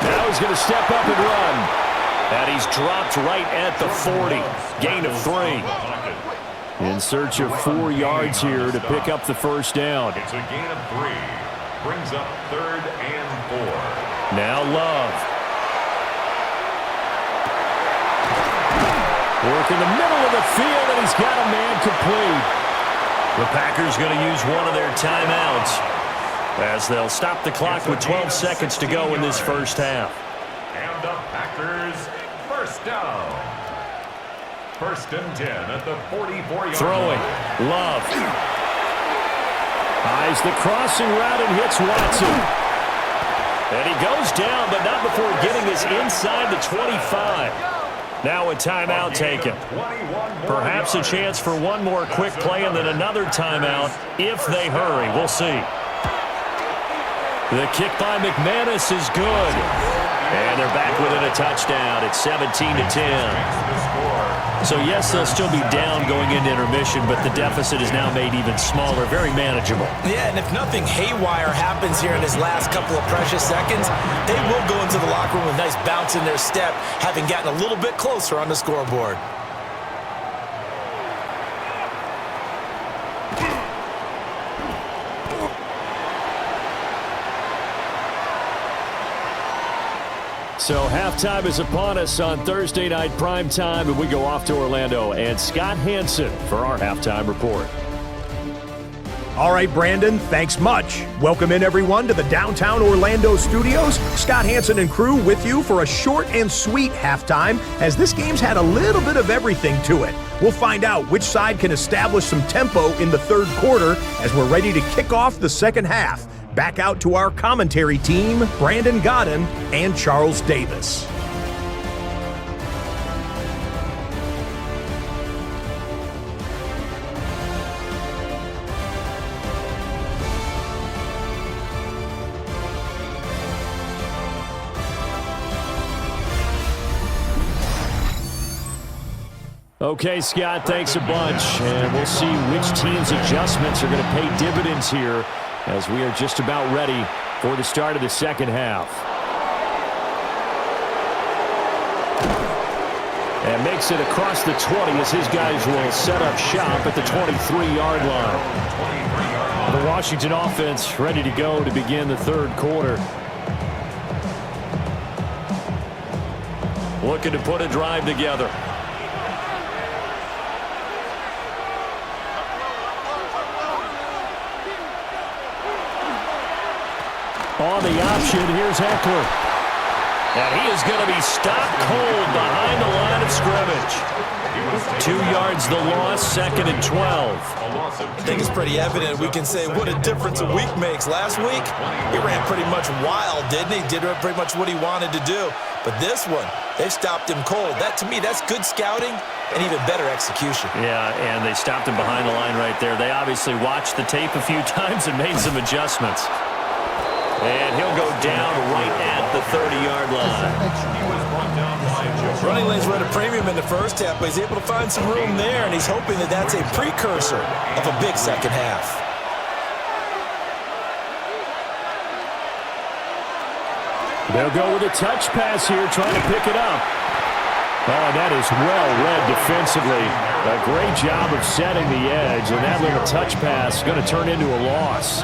Now he's going to step up and run. And he's dropped right at the 40. Gain of 3. In search of 4 yards here to pick up the first down. It's a gain of 3. Brings up 3rd and 4. Now Love. Work in the middle of the field, and he's got a man complete. The Packers going to use one of their timeouts as they'll stop the clock with 12 seconds to go in this first half. And the Packers first down. 1st and 10 at the 44-yard Throwing. line. Love. Eyes the crossing route and hits Watson. And he goes down, but not before getting us inside the 25. Now a timeout taken. Perhaps a chance for one more quick play and then another timeout if they hurry. We'll see. The kick by McManus is good. And they're back within a touchdown. It's 17-10. So, yes, they'll still be down going into intermission, but the deficit is now made even smaller, very manageable. Yeah, and if nothing haywire happens here in his last couple of precious seconds, they will go into the locker room with a nice bounce in their step, having gotten a little bit closer on the scoreboard. So halftime is upon us on Thursday night primetime, and we go off to Orlando. And Scott Hansen for our halftime report. All right, Brandon, thanks much. Welcome in, everyone, to the downtown Orlando studios. Scott Hansen and crew with you for a short and sweet halftime, as this game's had a little bit of everything to it. We'll find out which side can establish some tempo in the third quarter as we're ready to kick off the second half. Back out to our commentary team, Brandon Godden and Charles Davis. Okay, Scott, thanks a bunch. And we'll see which team's adjustments are going to pay dividends here as we are just about ready for the start of the second half. And makes it across the 20 as his guys will set up shop at the 23-yard line. The Washington offense ready to go to begin the third quarter. Looking to put a drive together. On the option, here's Eckler. And he is going to be stopped cold behind the line of scrimmage. 2 yards the loss, 2nd and 12. I think it's pretty evident we can say what a difference a week makes. Last week, he ran pretty much wild, didn't he? Did pretty much what he wanted to do. But this one, they stopped him cold. That, to me, that's good scouting and even better execution. Yeah, and they stopped him behind the line right there. They obviously watched the tape a few times and made some adjustments. And he'll go down right at the 30-yard line. Running lanes were at a premium in the first half, but he's able to find some room there, and he's hoping that that's a precursor of a big second half. They'll go with a touch pass here, trying to pick it up. Oh, that is well read defensively. A great job of setting the edge, and that little touch pass is going to turn into a loss.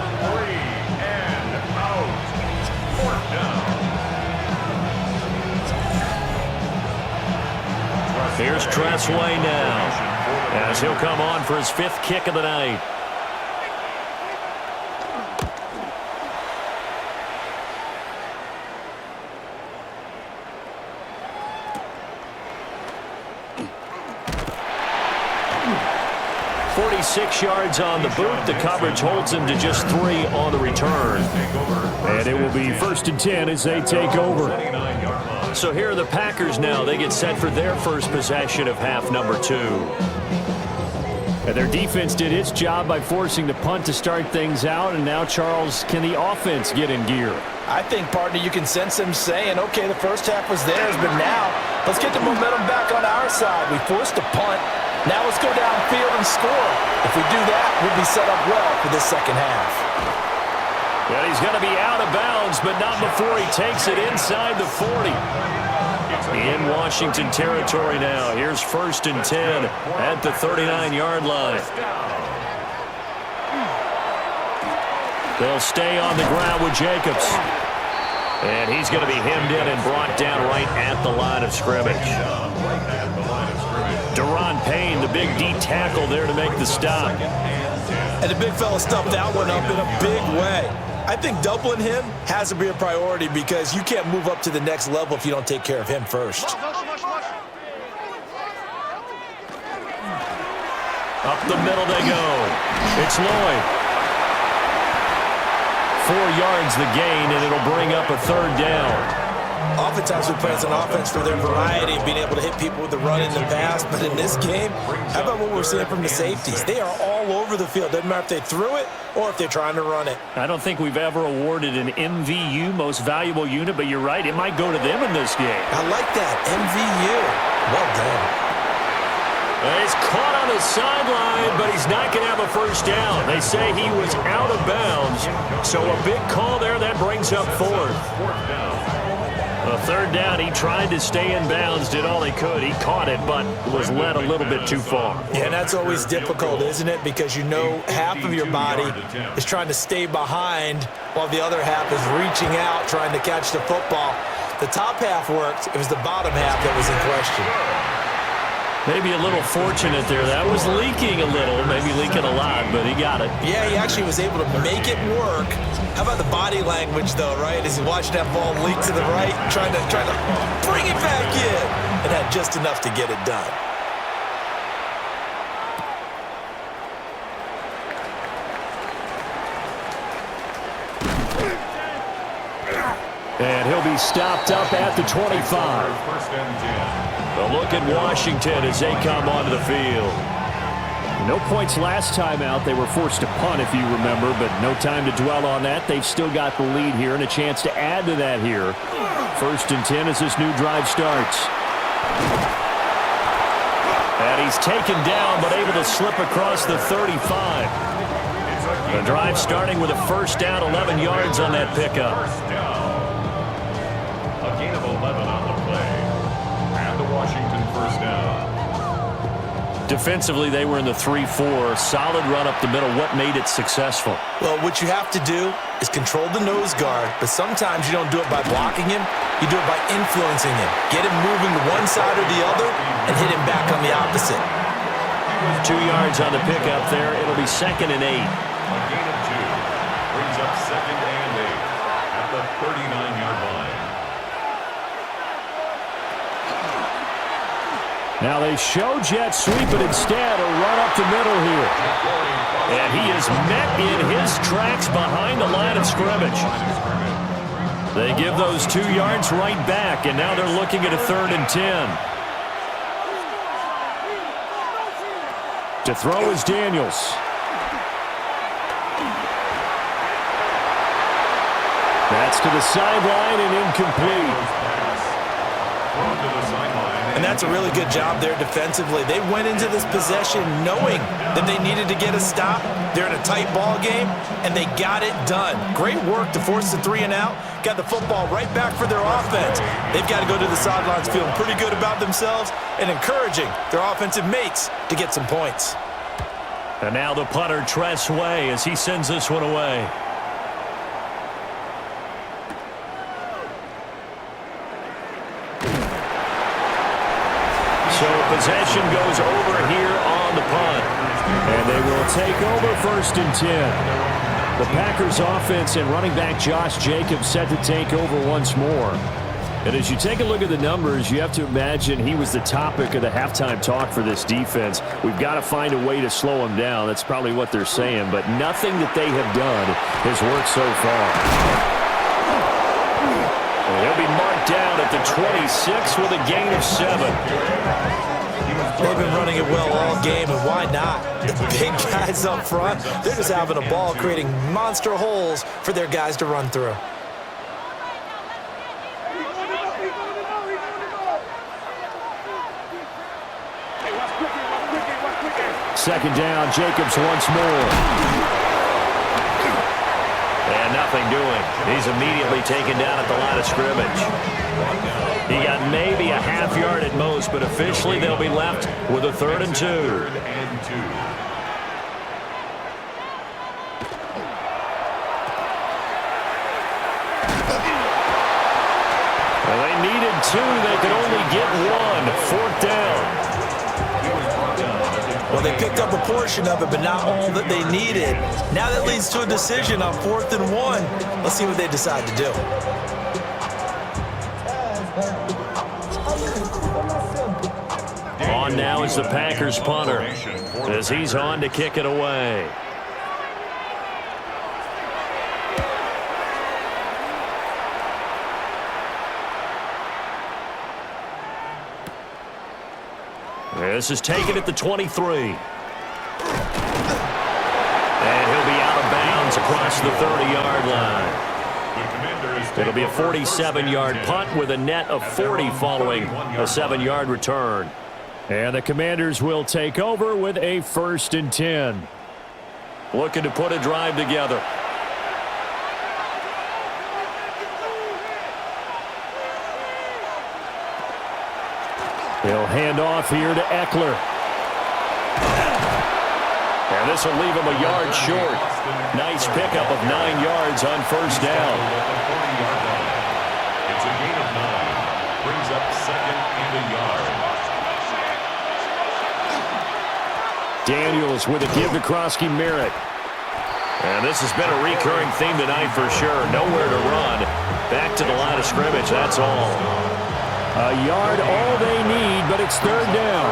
Here's Tressway now as he'll come on for his 5th kick of the night. .46 yards on the boot. The coverage holds him to just 3 on the return. And it will be 1st and 10 as they take over. So here are the Packers now. They get set for their first possession of half number 2. And their defense did its job by forcing the punt to start things out. And now, Charles, can the offense get in gear? I think, partner, you can sense them saying, okay, the first half was theirs, but now let's get the momentum back on our side. We forced a punt. Now let's go downfield and score. If we do that, we'll be set up well for this second half. Well, he's going to be out of bounds, but not before he takes it inside the 40. In Washington territory now. Here's 1st and 10 at the 39-yard line. They'll stay on the ground with Jacobs. And he's going to be hemmed in and brought down right at the line of scrimmage. Deron Payne, the big D tackle there to make the stop. And the big fella stuffed that one up in a big way. I think doubling him has to be a priority because you can't move up to the next level if you don't take care of him first. Up the middle they go. It's Lloyd. 4 yards the gain, and it'll bring up a 3rd down. Oftentimes we praise an offense for their variety of being able to hit people with the run in the pass, but in this game, how about what we're seeing from the safeties? They are all over the field. Doesn't matter if they threw it or if they're trying to run it. I don't think we've ever awarded an MVU, most valuable unit, but you're right, it might go to them in this game. I like that, MVU. Well done. He's caught on the sideline, but he's not going to have a first down. They say he was out of bounds, so a big call there that brings up 4th. A 3rd down, he tried to stay in bounds, did all he could. He caught it, but was led a little bit too far. Yeah, and that's always difficult, isn't it? Because you know half of your body is trying to stay behind while the other half is reaching out, trying to catch the football. The top half worked. It was the bottom half that was in question. Maybe a little fortunate there. That was leaking a little, maybe leaking a lot, but he got it. Yeah, he actually was able to make it work. How about the body language, though, right? As he watched that ball leak to the right, trying to bring it back in, and had just enough to get it done. And he'll be stopped up at the 25. A look at Washington as they come onto the field. No points last time out. They were forced to punt, if you remember, but no time to dwell on that. They've still got the lead here and a chance to add to that here. 1st and 10 as this new drive starts. And he's taken down, but able to slip across the 35. The drive starting with a 1st down, 11 yards on that pickup. A gain of 11 on the play. And the Washington 1st down. Defensively, they were in the 3-4. Solid run up the middle. What made it successful? Well, what you have to do is control the nose guard, but sometimes you don't do it by blocking him. You do it by influencing him. Get him moving to one side or the other and hit him back on the opposite. 2 yards on the pickup there. It'll be 2nd and 8. A gain of 2 brings up 2nd and 8 at the 39-yard line. Now they show jet sweep, but instead a run up the middle here. And he is met in his tracks behind the line of scrimmage. They give those 2 yards right back, and now they're looking at a 3rd and 10. To throw is Daniels. That's to the sideline and incomplete. And that's a really good job there defensively. They went into this possession knowing that they needed to get a stop. They're in a tight ball game, and they got it done. Great work to force the 3 and out. Got the football right back for their offense. They've got to go to the sidelines feeling pretty good about themselves and encouraging their offensive mates to get some points. And now the punter, Tress Way, as he sends this one away. So possession goes over here on the punt. And they will take over 1st and 10. The Packers offense and running back Josh Jacobs set to take over once more. And as you take a look at the numbers, you have to imagine he was the topic of the halftime talk for this defense. We've got to find a way to slow him down. That's probably what they're saying. But nothing that they have done has worked so far. He'll be marked down at the 26 with a gain of 7. They've been running it well all game, and why not? The big guys up front, they're just having a ball, creating monster holes for their guys to run through. Second down, Jacobs once more. And got nothing doing. He's immediately taken down at the line of scrimmage. He got maybe a half yard at most, but officially they'll be left with a 3rd and 2. Well, they needed 2. They could only get 1. 4th down. Well, they picked up a portion of it, but not all that they needed. Now that leads to a decision on 4th and 1. Let's see what they decide to do. On now is the Packers punter as he's on to kick it away. This is taken at the 23. And he'll be out of bounds across the 30-yard line. It'll be a 47-yard punt with a net of 40 following a 7-yard return. And the Commanders will take over with a 1st and 10. Looking to put a drive together. He'll hand off here to Eckler. And this will leave him a yard short. Nice pickup of 9 yards on 1st down. It's a gain of 9. Brings up 2nd and a yard. Daniels with a give to Krosky-Merritt. And this has been a recurring theme tonight for sure. Nowhere to run. Back to the line of scrimmage, that's all. A yard all they need, but it's 3rd down.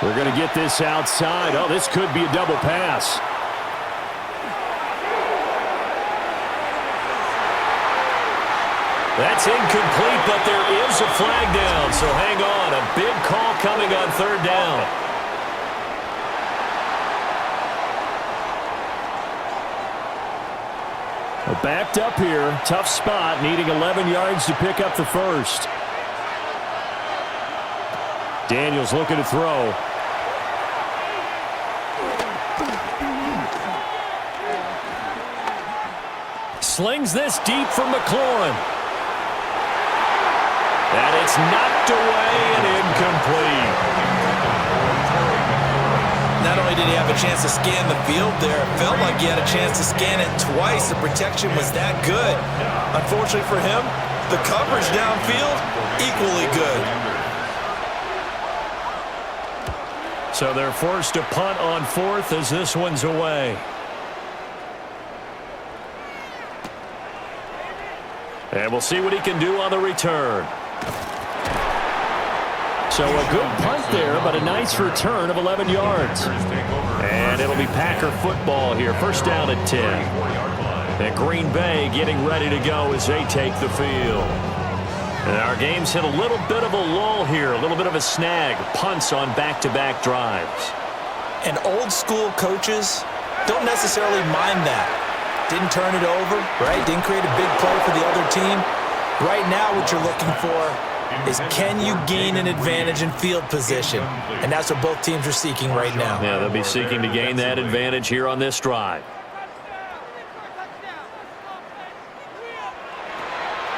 We're going to get this outside. Oh, this could be a double pass. That's incomplete, but there is a flag down, so hang on. A big call coming on 3rd down. We're backed up here. Tough spot, needing 11 yards to pick up the 1st. Daniels looking to throw. Slings this deep for McLaurin. And it's knocked away and incomplete. Not only did he have a chance to scan the field there, it felt like he had a chance to scan it twice. The protection was that good. Unfortunately for him, the coverage downfield, equally good. So they're forced to punt on 4th as this one's away. And we'll see what he can do on the return. So a good punt there, but a nice return of 11 yards. And it'll be Packer football here. 1st down at 10. And Green Bay getting ready to go as they take the field. And our game's hit a little bit of a lull here, a little bit of a snag. Punts on back-to-back drives. And old school coaches don't necessarily mind that. Didn't turn it over, right? Didn't create a big play for the other team. Right now what you're looking for is can you gain an advantage in field position? And that's what both teams are seeking right now. Yeah, they'll be seeking to gain that advantage here on this drive.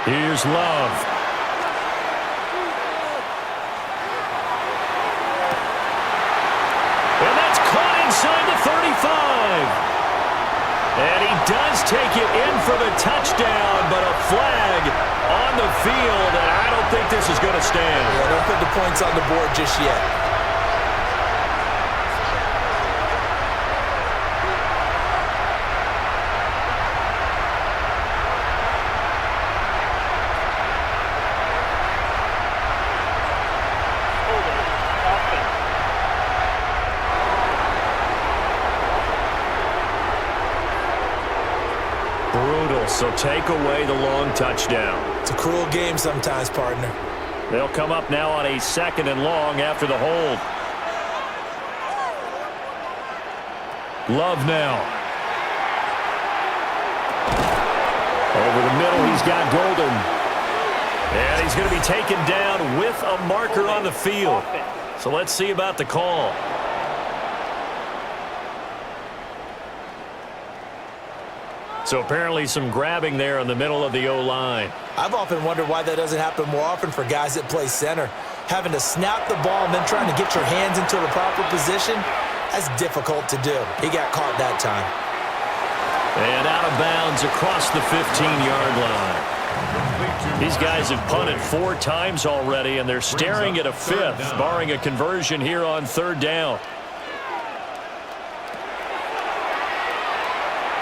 Here's Love. And that's caught inside the 35. And he does take it in for the touchdown, but a flag on the field, and I don't think this is going to stand. Yeah, don't put the points on the board just yet. So take away the long touchdown. It's a cruel game sometimes, partner. They'll come up now on a 2nd and long after the hold. Love now. Over the middle, he's got Golden. And he's going to be taken down with a marker on the field. So let's see about the call. So apparently some grabbing there in the middle of the O-line. I've often wondered why that doesn't happen more often for guys that play center. Having to snap the ball and then trying to get your hands into the proper position, that's difficult to do. He got caught that time. And out of bounds across the 15-yard line. These guys have punted 4 times already, and they're staring at a 5th, barring a conversion here on 3rd down.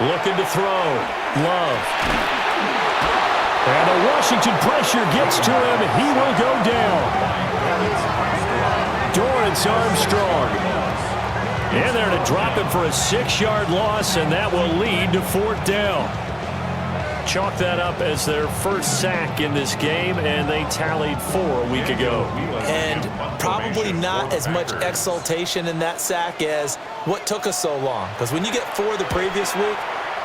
Looking to throw. Love. And the Washington pressure gets to him. He will go down. Dorrance Armstrong. In there to drop him for a 6-yard loss, and that will lead to 4th down. Chalk that up as their first sack in this game, and they tallied 4 a week ago. And probably not as much exultation in that sack as what took us so long. Because when you get 4 the previous week,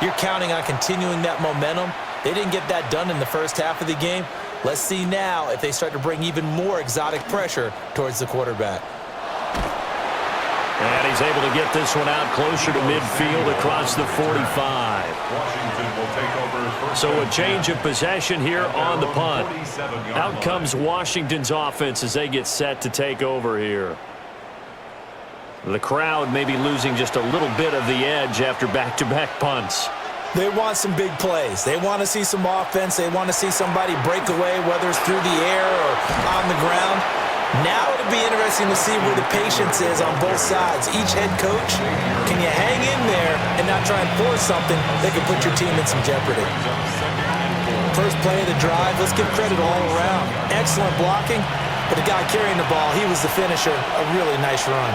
you're counting on continuing that momentum. They didn't get that done in the first half of the game. Let's see now if they start to bring even more exotic pressure towards the quarterback. And he's able to get this one out closer to midfield across the 45. So a change of possession here on the punt. Out comes Washington's offense as they get set to take over here. The crowd may be losing just a little bit of the edge after back-to-back punts. They want some big plays. They want to see some offense. They want to see somebody break away, whether it's through the air or on the ground. Now it'll be interesting to see where the patience is on both sides. Each head coach, can you hang in there and not try and force something that could put your team in some jeopardy? First play of the drive, let's give credit all around. Excellent blocking, but the guy carrying the ball, he was the finisher. A really nice run.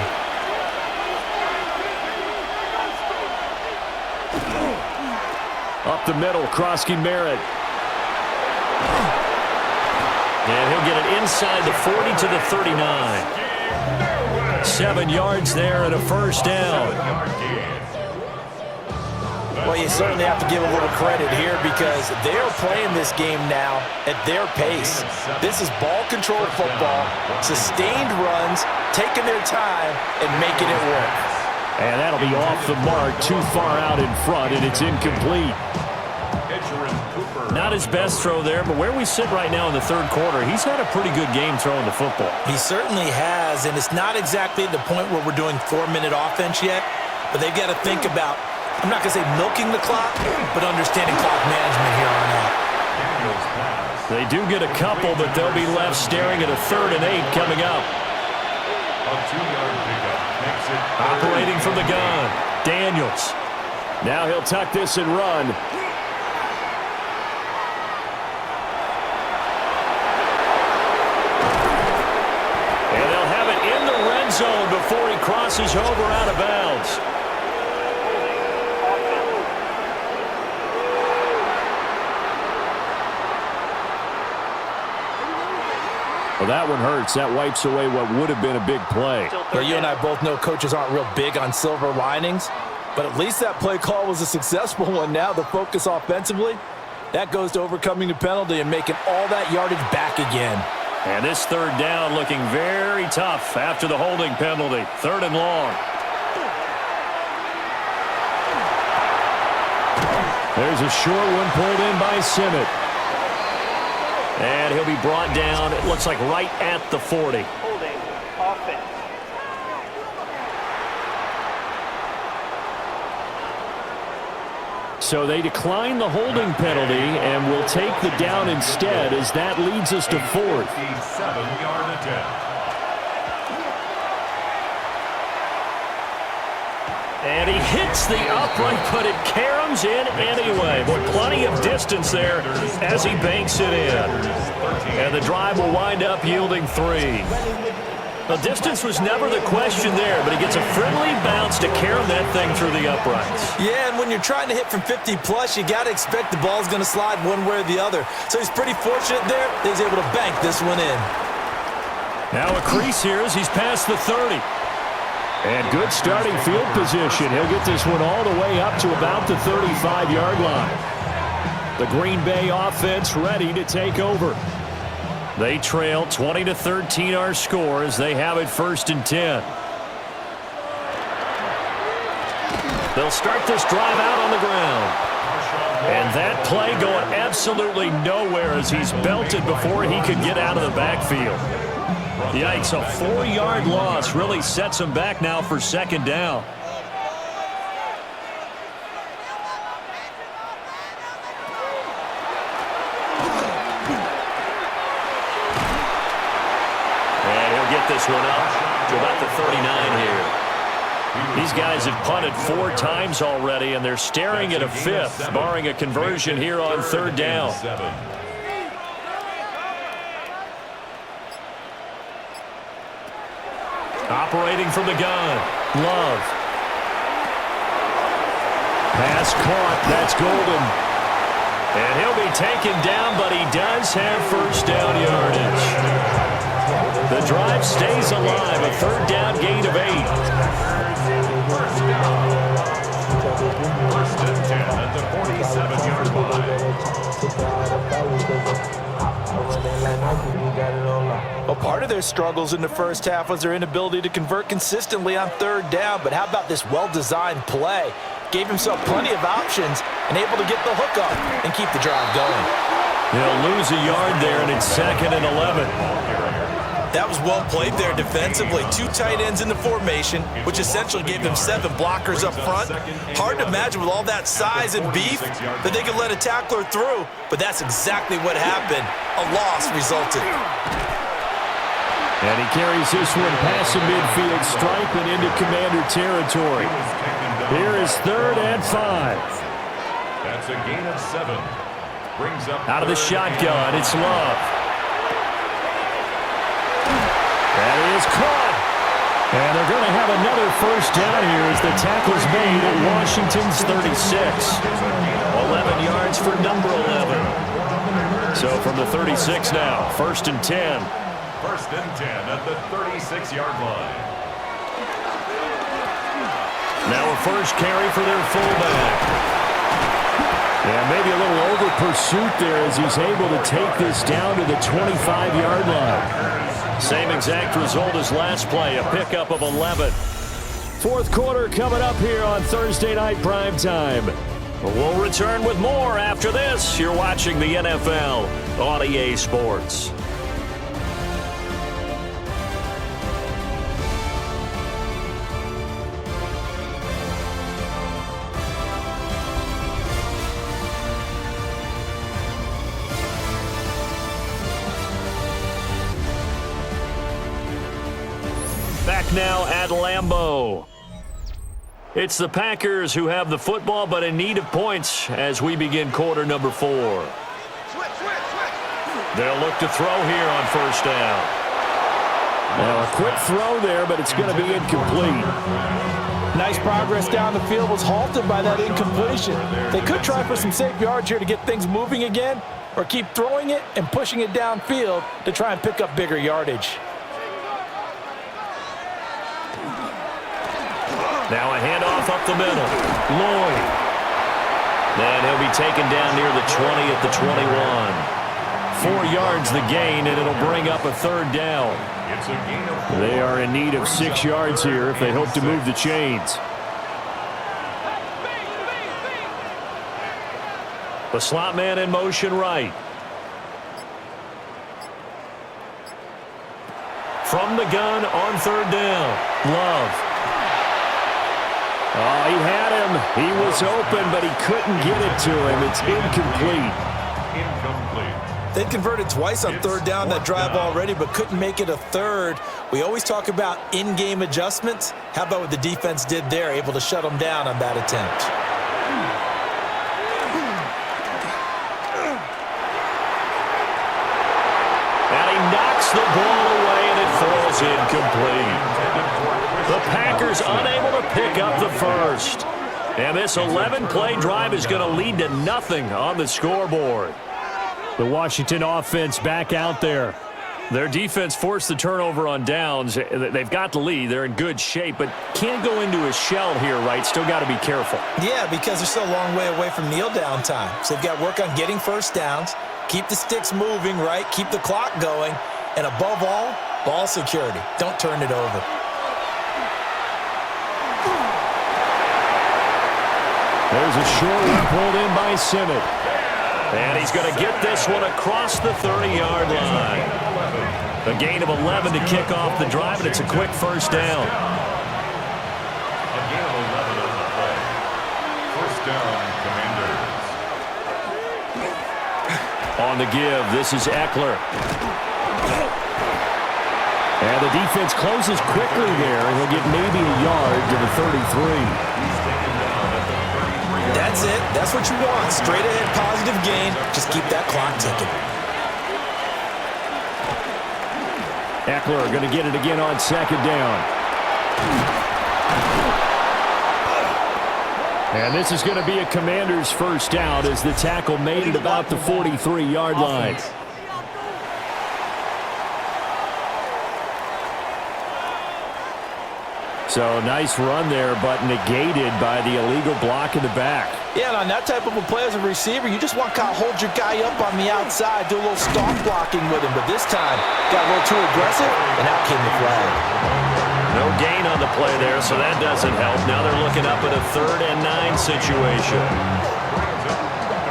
Up the middle, Krosky Merritt. And he'll get it inside the 40 to the 39. 7 yards there and a first down. Well, you certainly have to give a little credit here because they're playing this game now at their pace. This is ball control football, sustained runs, taking their time, and making it work. And that'll be off the mark, too far out in front, and it's incomplete. Not his best throw there, but where we sit right now in the 3rd quarter, he's had a pretty good game throwing the football. He certainly has, and it's not exactly at the point where we're doing 4-minute offense yet, but they've got to think about, I'm not going to say milking the clock, but understanding clock management here on out. They do get a couple, but they'll be left staring at a 3rd and 8 coming up. A 2-yard pickup makes it Operating from the gun, Daniels. Now he'll tuck this and run. Zone before he crosses over out of bounds. Well, that one hurts. That wipes away what would have been a big play. Well, you and I both know coaches aren't real big on silver linings, but at least that play call was a successful one. Now the focus offensively, that goes to overcoming the penalty and making all that yardage back again. And this 3rd down looking very tough after the holding penalty. 3rd and long. There's a short one pulled in by Simmett. And he'll be brought down, it looks like right at the 40. Holding offense. So they decline the holding penalty and will take the down instead as that leads us to 4th. 7-yard attempt. And he hits the upright, but it caroms in anyway. But plenty of distance there as he banks it in. And the drive will wind up yielding 3. The distance was never the question there, but he gets a friendly bounce to carom that thing through the uprights. Yeah, and when you're trying to hit from 50-plus, you got to expect the ball's going to slide one way or the other. So he's pretty fortunate there that he's able to bank this one in. Now a crease here as he's past the 30. And good starting field position. He'll get this one all the way up to about the 35-yard line. The Green Bay offense ready to take over. They trail 20-13 our score as they have it 1st and 10. They'll start this drive out on the ground. And that play going absolutely nowhere as he's belted before he could get out of the backfield. Yikes, a 4-yard loss really sets him back now for 2nd down. And he'll get this one up to about the 39 here. These guys have punted 4 times already, and they're staring at a 5th, barring a conversion here on 3rd down. Operating from the gun, Love. Pass caught, that's Golden. And he'll be taken down, but he does have 1st down yardage. The drive stays alive, a 3rd down gain of 8. 1st and 10 at the 47-yard line. Well, part of their struggles in the first half was their inability to convert consistently on 3rd down, but how about this well-designed play? Gave himself plenty of options and able to get the hook up and keep the drive going. He'll lose a yard there, and it's 2nd and 11. That was well played there defensively. 2 tight ends in the formation, which essentially gave them 7 blockers up front. Hard to imagine with all that size and beef that they could let a tackler through, but that's exactly what happened. A loss resulted. And he carries this one past the midfield stripe and into Commander territory. Here is 3rd and 5. That's a gain of 7. Brings up out of the shotgun, it's Love. That is caught. And they're going to have another 1st down here as the tackle's made at Washington's 36. 11 yards for number 11. So from the 36 now, 1st and 10. 1st and 10 at the 36-yard line. Now a 1st carry for their fullback. Yeah, maybe a little over pursuit there as he's able to take this down to the 25-yard line. Same exact result as last play, a pickup of 11. 4th quarter coming up here on Thursday Night Primetime. We'll return with more after this. You're watching the NFL on EA Sports. Back now at Lambeau. It's the Packers who have the football, but in need of points as we begin quarter number 4. They'll look to throw here on 1st down. Now a quick throw there, but it's going to be incomplete. Nice progress down the field was halted by that incompletion. They could try for some safe yards here to get things moving again, or keep throwing it and pushing it downfield to try and pick up bigger yardage. Now a handoff up the middle. Lloyd. And he'll be taken down near the 20 at the 21. 4 yards the gain, and it'll bring up a 3rd down. It's a gain of 4. They are in need of 6 yards here if they hope to move the chains. The slot man in motion right. From the gun on 3rd down. Love. Oh, he had him. He was open, but he couldn't get it to him. It's incomplete. They converted twice on 3rd down that drive already, but couldn't make it a 3rd. We always talk about in-game adjustments. How about what the defense did there, able to shut them down on that attempt? And he knocks the ball away, and it falls incomplete. The Packers unable to pick up the 1st. And this 11-play drive is going to lead to nothing on the scoreboard. The Washington offense back out there. Their defense forced the turnover on downs. They've got the lead. They're in good shape, but can't go into a shell here, right? Still got to be careful. Yeah, because they're still a long way away from kneel down time. So they've got to work on getting first downs, keep the sticks moving, right? Keep the clock going. And above all, ball security. Don't turn it over. There's a short one pulled in by Simmons. And he's going to get this one across the 30-yard line. A gain of 11 to kick off the drive, and it's a quick first down. A gain of 11 on the play. First down, Commanders. On the give, this is Eckler. And the defense closes quickly there, and he'll get maybe a yard to the 33. That's it. That's what you want. Straight ahead, positive gain. Just keep that clock ticking. Eckler going to get it again on second down. And this is going to be a Commander's first down as the tackle made it about the 43-yard line. So nice run there, but negated by the illegal block in the back. Yeah, and on that type of a play as a receiver, you just want to kind of hold your guy up on the outside, do a little stop blocking with him. But this time, got a little too aggressive, and out came the flag. No gain on the play there, so that doesn't help. Now they're looking up at a 3rd and 9 situation.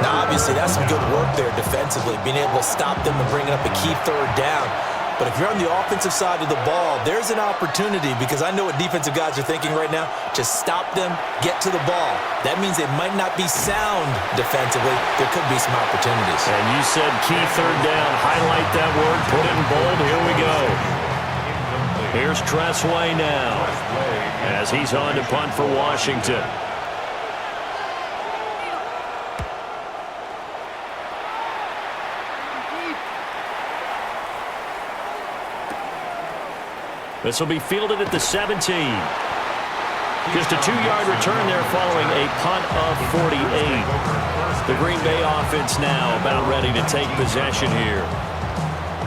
Now, obviously, that's some good work there defensively, being able to stop them and bringing up a key 3rd down. But if you're on the offensive side of the ball, there's an opportunity, because I know what defensive guys are thinking right now. Just stop them, get to the ball. That means they might not be sound defensively. There could be some opportunities. And you said key 3rd down. Highlight that word, put it in bold. Here we go. Here's Tressway now as he's on to punt for Washington. This will be fielded at the 17. Just a 2-yard return there following a punt of 48. The Green Bay offense now about ready to take possession here.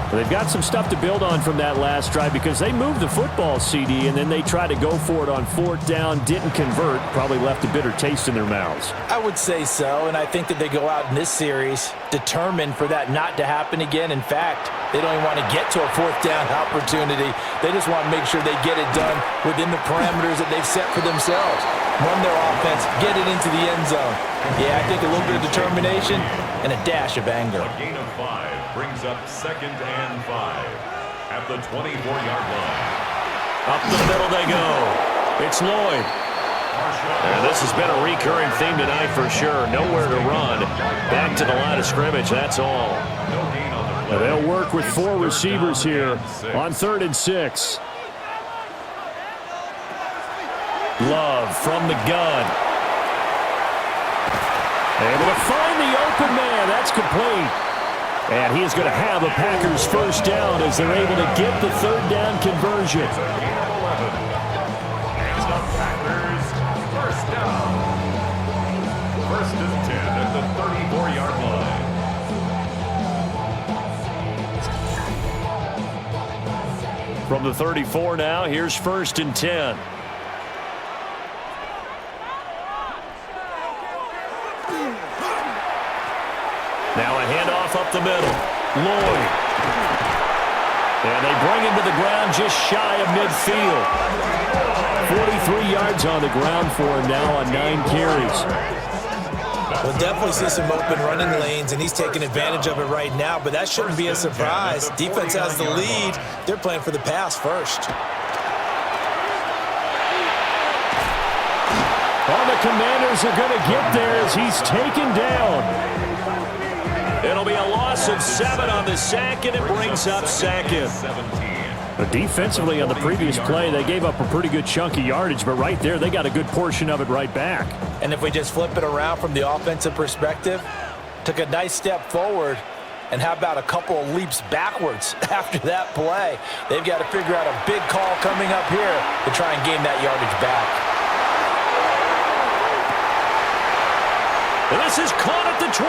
They've got some stuff to build on from that last drive because they moved the football, CD, and then they tried to go for it on 4th down, didn't convert, probably left a bitter taste in their mouths. I would say so, and I think that they go out in this series determined for that not to happen again. In fact, they don't even want to get to a 4th down opportunity. They just want to make sure they get it done within the parameters that they've set for themselves. Run their offense, get it into the end zone. Yeah, I think a little bit of determination and a dash of anger. A gain of 5 brings up 2nd and 5 at the 24-yard line. Up the middle they go. It's Lloyd. And this has been a recurring theme tonight for sure. Nowhere to run. Back to the line of scrimmage, that's all. No gain on the play. They'll work with 4 receivers here on 3rd and 6. Love from the gun. Able to find the open man. That's complete. And he is going to have a Packers first down as they're able to get the 3rd down conversion. It's a gain of 11. And the Packers first down. 1st and 10 at the 34-yard line. From the 34 now, here's 1st and 10. Now a handoff up the middle. Lloyd. And they bring him to the ground just shy of midfield. 43 yards on the ground for him now on 9 carries. We'll definitely see some open running lanes, and he's taking advantage of it right now, but that shouldn't be a surprise. Defense has the lead. They're playing for the pass first. Well, the Commanders are going to get there as he's taken down. It'll be a loss of 7 on the sack, and it brings up 2nd. But defensively on the previous play, they gave up a pretty good chunk of yardage, but right there, they got a good portion of it right back. And if we just flip it around from the offensive perspective, took a nice step forward, and how about a couple of leaps backwards after that play? They've got to figure out a big call coming up here to try and gain that yardage back. And this is caught at the 20.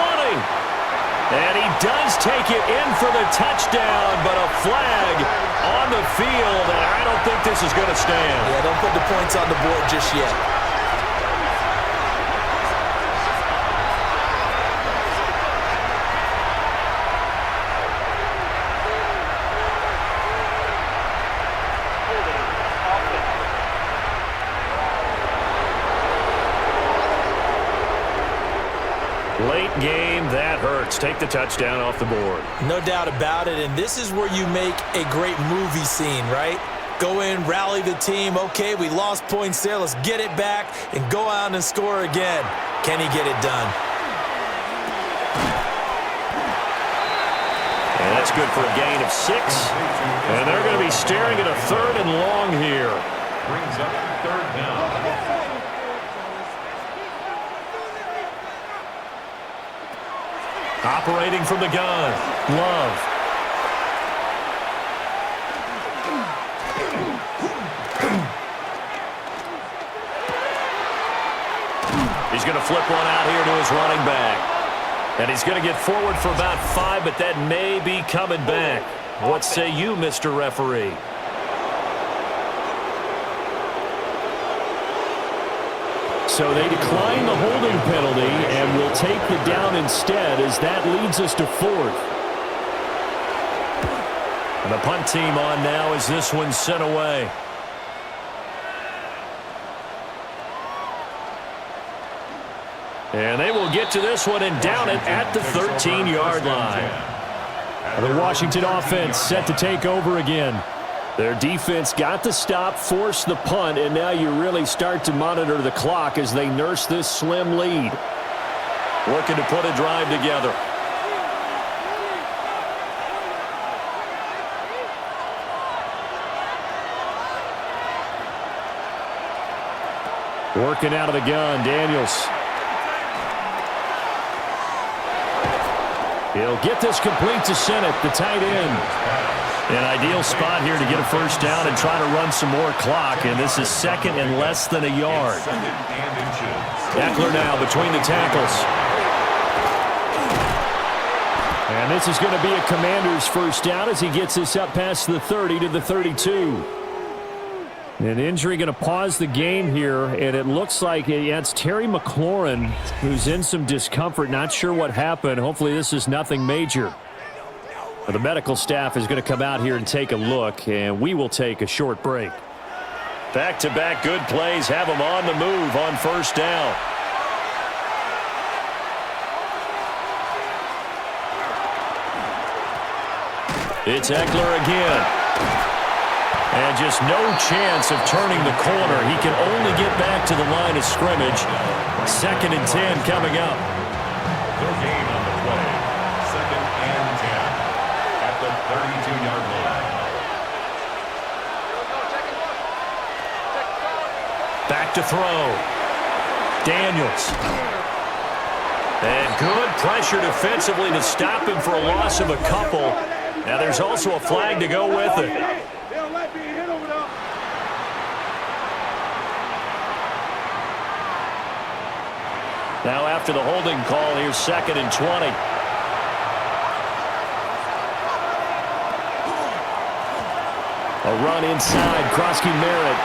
And he does take it in for the touchdown, but a flag on the field, and I don't think this is going to stand. Yeah, don't put the points on the board just yet. Late game, that hurts. Take the touchdown off the board. No doubt about it, and this is where you make a great movie scene, right? Go in, rally the team. Okay, we lost points there. Let's get it back and go out and score again. Can he get it done? And that's good for a gain of 6. And they're going to be staring at a 3rd and long here. Brings up 3rd down. Operating from the gun, Love. He's going to flip one out here to his running back. And he's going to get forward for about 5, but that may be coming back. What say you, Mr. Referee? So they decline the holding penalty and will take the down instead, as that leads us to 4th. And the punt team on now as this one's sent away. And they will get to this one and down it at the 13-yard line. The Washington offense set to take over again. Their defense got the stop, forced the punt, and now you really start to monitor the clock as they nurse this slim lead. Looking to put a drive together. Working out of the gun, Daniels. He'll get this complete to Sennett, the tight end. An ideal spot here to get a first down and try to run some more clock, and this is 2nd and less than a yard. Eckler now between the tackles. And this is going to be a Commander's first down as he gets this up past the 30 to the 32. An injury going to pause the game here, and it looks like it's Terry McLaurin who's in some discomfort. Not sure what happened. Hopefully this is nothing major. But the medical staff is going to come out here and take a look, and we will take a short break. Back-to-back good plays have them on the move on first down. It's Eckler again. And just no chance of turning the corner. He can only get back to the line of scrimmage. 2nd and 10 coming up. No gain on the play. 2nd and 10 at the 32-yard line. Back to throw. Daniels. And good pressure defensively to stop him for a loss of a couple. Now there's also a flag to go with it. Now after the holding call, here's 2nd and 20. A run inside, Krosky Merritt.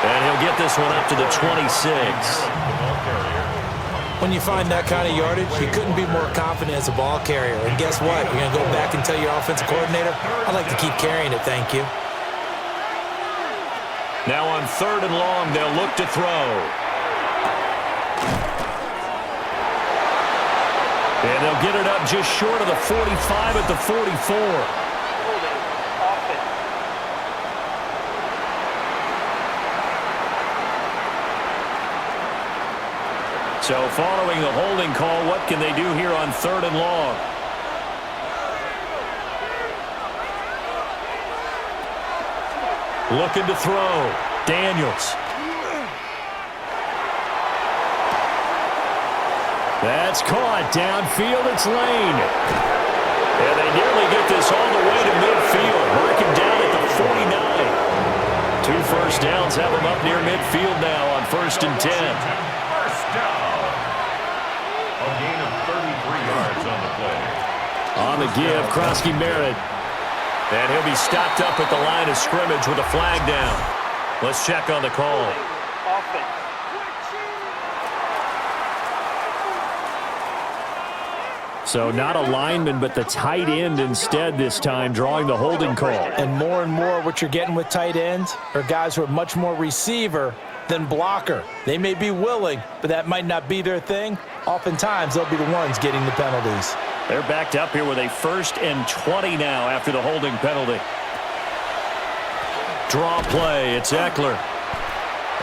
And he'll get this one up to the 26. When you find that kind of yardage, you couldn't be more confident as a ball carrier. And guess what? You're going to go back and tell your offensive coordinator, I'd like to keep carrying it, thank you. Now on 3rd and long, they'll look to throw. And they'll get it up just short of the 45 at the 44. So following the holding call, what can they do here on 3rd and long? Looking to throw. Daniels. That's caught. Downfield, it's Lane. And they nearly get this all the way to midfield. Working down at the 49. 2 first downs have them up near midfield now on 1st and 10. First down. A gain of 33 yards on the On the give, Krosky Merritt. And he'll be stopped up at the line of scrimmage with a flag down. Let's check on the call. So not a lineman, but the tight end instead this time, drawing the holding call. And more what you're getting with tight ends are guys who are much more receiver than blocker. They may be willing, but that might not be their thing. Oftentimes, they'll be the ones getting the penalties. They're backed up here with a 1st and 20 now after the holding penalty. Draw play, it's Eckler.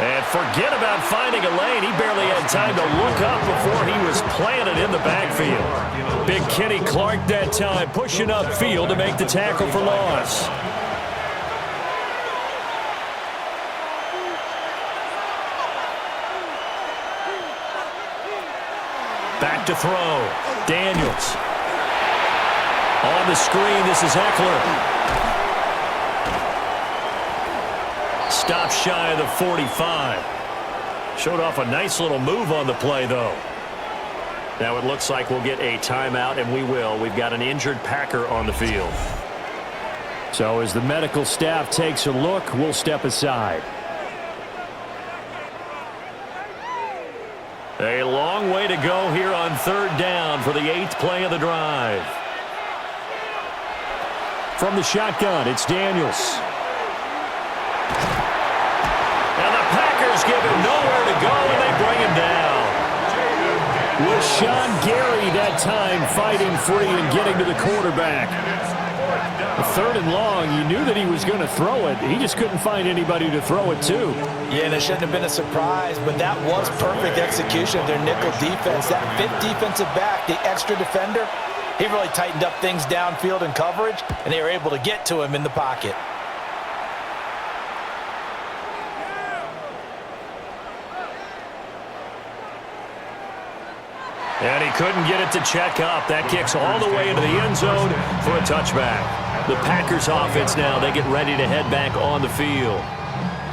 And forget about finding a lane. He barely had time to look up before he was planted in the backfield. Big Kenny Clark that time, pushing upfield to make the tackle for loss. Back to throw. Daniels. On the screen, this is Eckler. Stop shy of the 45. Showed off a nice little move on the play, though. Now it looks like we'll get a timeout, and we will. We've got an injured Packer on the field. So as the medical staff takes a look, we'll step aside. A long way to go here on 3rd down for the 8th play of the drive. From the shotgun, it's Daniels. And the Packers give him nowhere to go, and they bring him down. Was Sean Gary that time fighting free and getting to the quarterback. 3rd and long, you knew that he was going to throw it. He just couldn't find anybody to throw it to. Yeah, and it shouldn't have been a surprise, but that was perfect execution of their nickel defense. That 5th defensive back, the extra defender, he really tightened up things downfield in coverage, and they were able to get to him in the pocket. And he couldn't get it to check up. That kicks all the way into the end zone for a touchback. The Packers offense now, they get ready to head back on the field.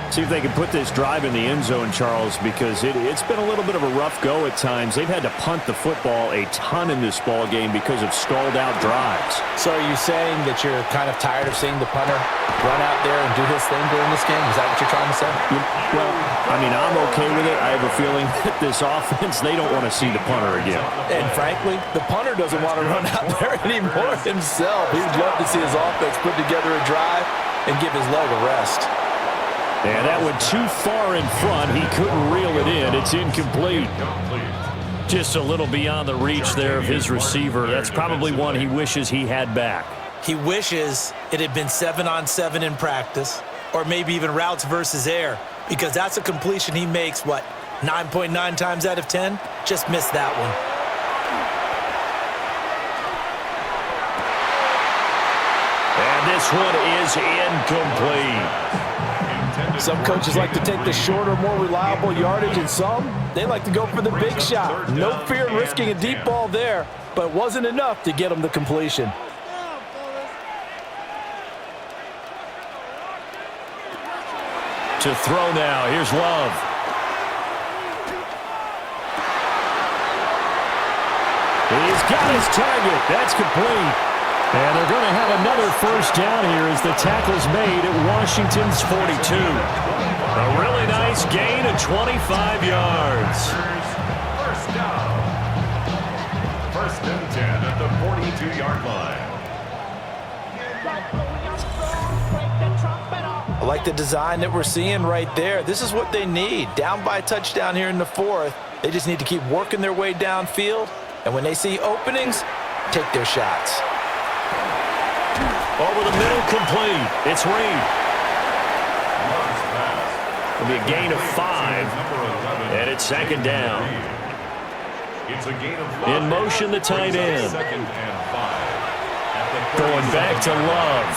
See if they can put this drive in the end zone, Charles, because it's been a little bit of a rough go at times. They've had to punt the football a ton in this ball game because of stalled-out drives. So are you saying that you're kind of tired of seeing the punter run out there and do his thing during this game? Is that what you're trying to say? Well, I mean, I'm okay with it. I have a feeling that this offense, they don't want to see the punter again. And frankly, the punter doesn't want to run out there anymore himself. He would love to see his offense put together a drive and give his leg a rest. And that went too far in front. He couldn't reel it in. It's incomplete. Just a little beyond the reach there of his receiver. That's probably one he wishes he had back. He wishes it had been 7-on-7 in practice, or maybe even routes versus air, because that's a completion he makes, 9.9 times out of 10? Just missed that one. And this one is incomplete. Some coaches like to take the shorter, more reliable yardage, and some, they like to go for the big shot. No fear in risking a deep ball there, but it wasn't enough to get him the completion. To throw now, here's Love. He's got his target. That's complete. And they're going to have another 1st down here as the tackle's made at Washington's 42. A really nice gain of 25 yards. 1st down. 1st and 10 at the 42-yard line. I like the design that we're seeing right there. This is what they need. Down by a touchdown here in the 4th. They just need to keep working their way downfield. And when they see openings, take their shots. Over the middle, complete. It's Reed. It'll be a gain of 5. And it's 2nd down. It's a gain of 5. In motion, the tight end. 2nd and 5. Going back to Love.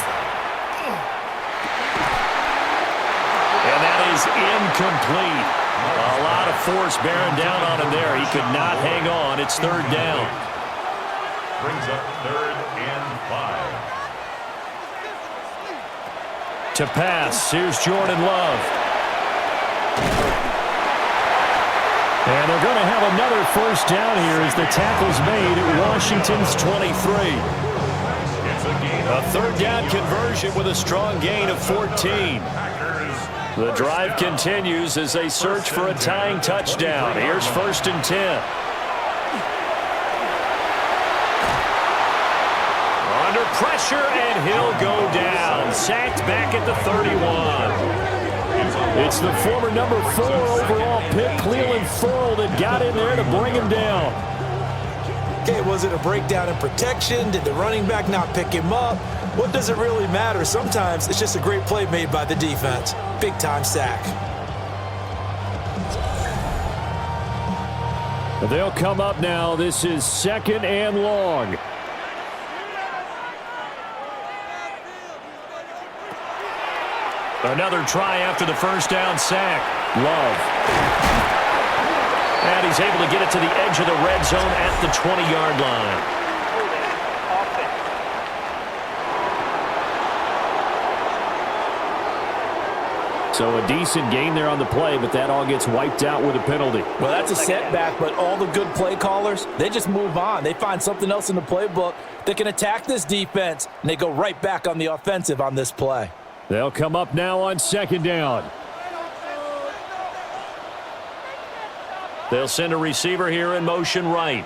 And that is incomplete. A lot of force bearing down on him there. He could not hang on. It's 3rd down. Brings up 3rd and 5. To pass, here's Jordan Love. And they're going to have another 1st down here as the tackle's made at Washington's 23. third down conversion with a strong gain of 14. The drive continues as they search for a tying touchdown. Here's 1st and 10. Under pressure, and he'll go down. Sacked back at the 31. It's the former number 4 overall pick, Cleveland Ferrell, that got in there to bring him down. Okay, was it a breakdown in protection? Did the running back not pick him up? What does it really matter? Sometimes it's just a great play made by the defense. Big-time sack. They'll come up now. This is 2nd and long. Another try after the first down sack. Love. And he's able to get it to the edge of the red zone at the 20-yard line. So a decent gain there on the play, but that all gets wiped out with a penalty. Well, that's a setback, but all the good play callers, they just move on. They find something else in the playbook that can attack this defense, and they go right back on the offensive on this play. They'll come up now on 2nd down. They'll send a receiver here in motion right.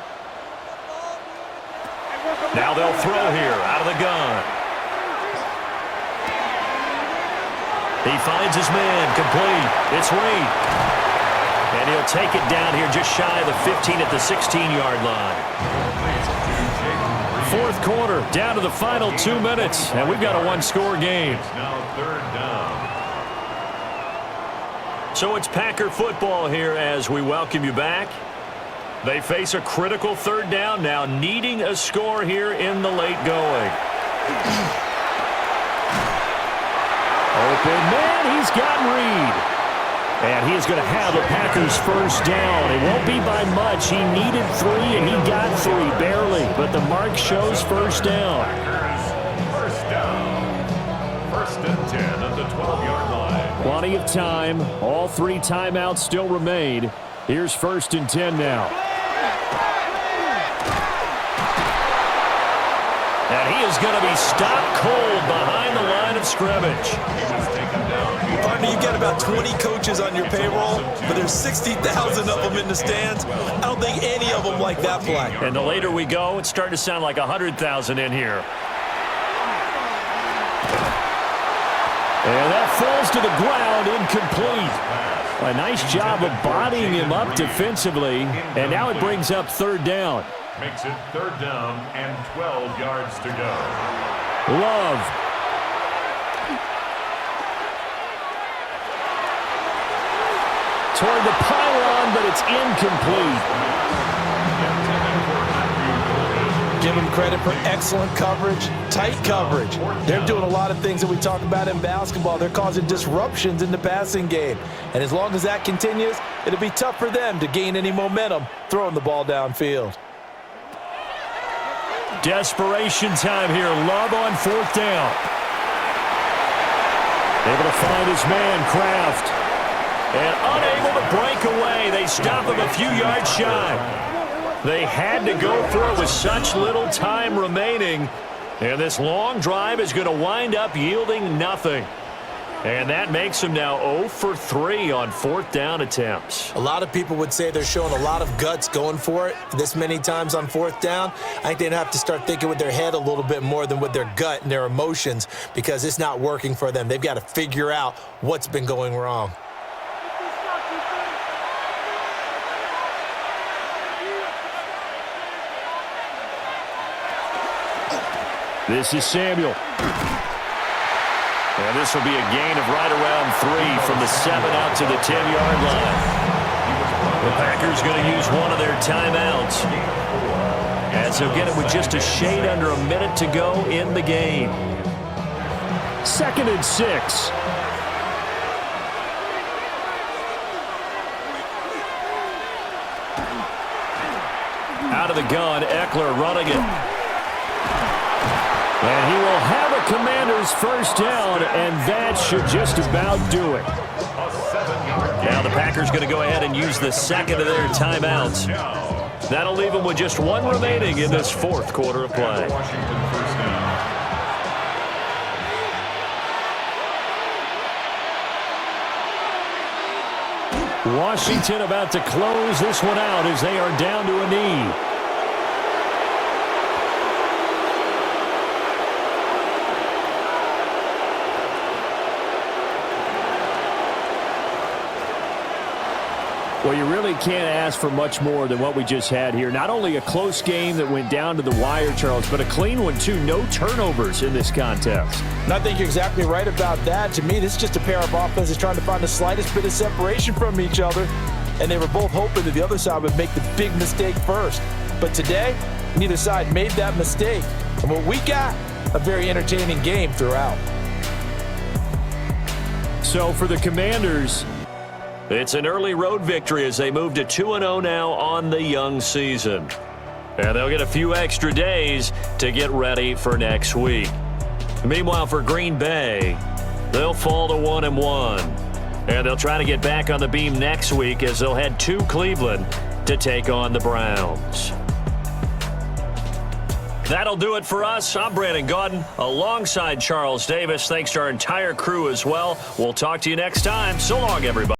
Now they'll throw here out of the gun. He finds his man, complete. It's Reed. And he'll take it down here just shy of the 15 at the 16-yard line. 4th quarter, down to the final 2 minutes, and we've got a one-score game. Now 3rd down. So it's Packer football here as we welcome you back. They face a critical 3rd down now, needing a score here in the late going. Open man, he's got Reed. And he is going to have the Packers' first down. It won't be by much. He needed 3, and he got 3, barely. But the mark shows first down. First down. 1st and 10 at the 12-yard line. Plenty of time. All 3 timeouts still remain. Here's 1st and 10 now. And he is going to be stopped cold behind the line of scrimmage. Partner, you've got about 20 coaches on your payroll, but there's 60,000 of them in the stands. I don't think any of them like that play. And the later we go, it's starting to sound like 100,000 in here. And that falls to the ground, incomplete. A nice job of bodying him up defensively, and now it brings up 3rd down. Makes it 3rd down and 12 yards to go. Love. Toward the pylon, but it's incomplete. Give them credit for excellent coverage, tight coverage. They're doing a lot of things that we talk about in basketball. They're causing disruptions in the passing game. And as long as that continues, it'll be tough for them to gain any momentum throwing the ball downfield. Desperation time here. Love on 4th down. Able to find his man, Kraft. And unable to break away. They stop him a few yards shy. They had to go for it with such little time remaining. And this long drive is going to wind up yielding nothing. And that makes him now 0 for 3 on 4th down attempts. A lot of people would say they're showing a lot of guts going for it this many times on 4th down. I think they'd have to start thinking with their head a little bit more than with their gut and their emotions because it's not working for them. They've got to figure out what's been going wrong. This is Samuel. And this will be a gain of right around 3 from the 7 out to the 10-yard line. The Packers going to use one of their timeouts. As they'll get it with just a shade under a minute to go in the game. 2nd and 6. Out of the gun, Eckler running it. And he will have a Commander's first down, and that should just about do it. Now the Packers going to go ahead and use the 2nd of their timeouts. That'll leave them with just 1 remaining in this 4th quarter of play. Washington about to close this one out as they are down to a knee. Well, you really can't ask for much more than what we just had here. Not only a close game that went down to the wire, Charles, but a clean one, too. No turnovers in this contest. And I think you're exactly right about that. To me, this is just a pair of offenses trying to find the slightest bit of separation from each other. And they were both hoping that the other side would make the big mistake first. But today, neither side made that mistake. And what we got, a very entertaining game throughout. So for the Commanders, it's an early road victory as they move to 2-0 now on the young season. And they'll get a few extra days to get ready for next week. Meanwhile, for Green Bay, they'll fall to 1-1. And they'll try to get back on the beam next week as they'll head to Cleveland to take on the Browns. That'll do it for us. I'm Brandon Gaudin alongside Charles Davis. Thanks to our entire crew as well. We'll talk to you next time. So long, everybody.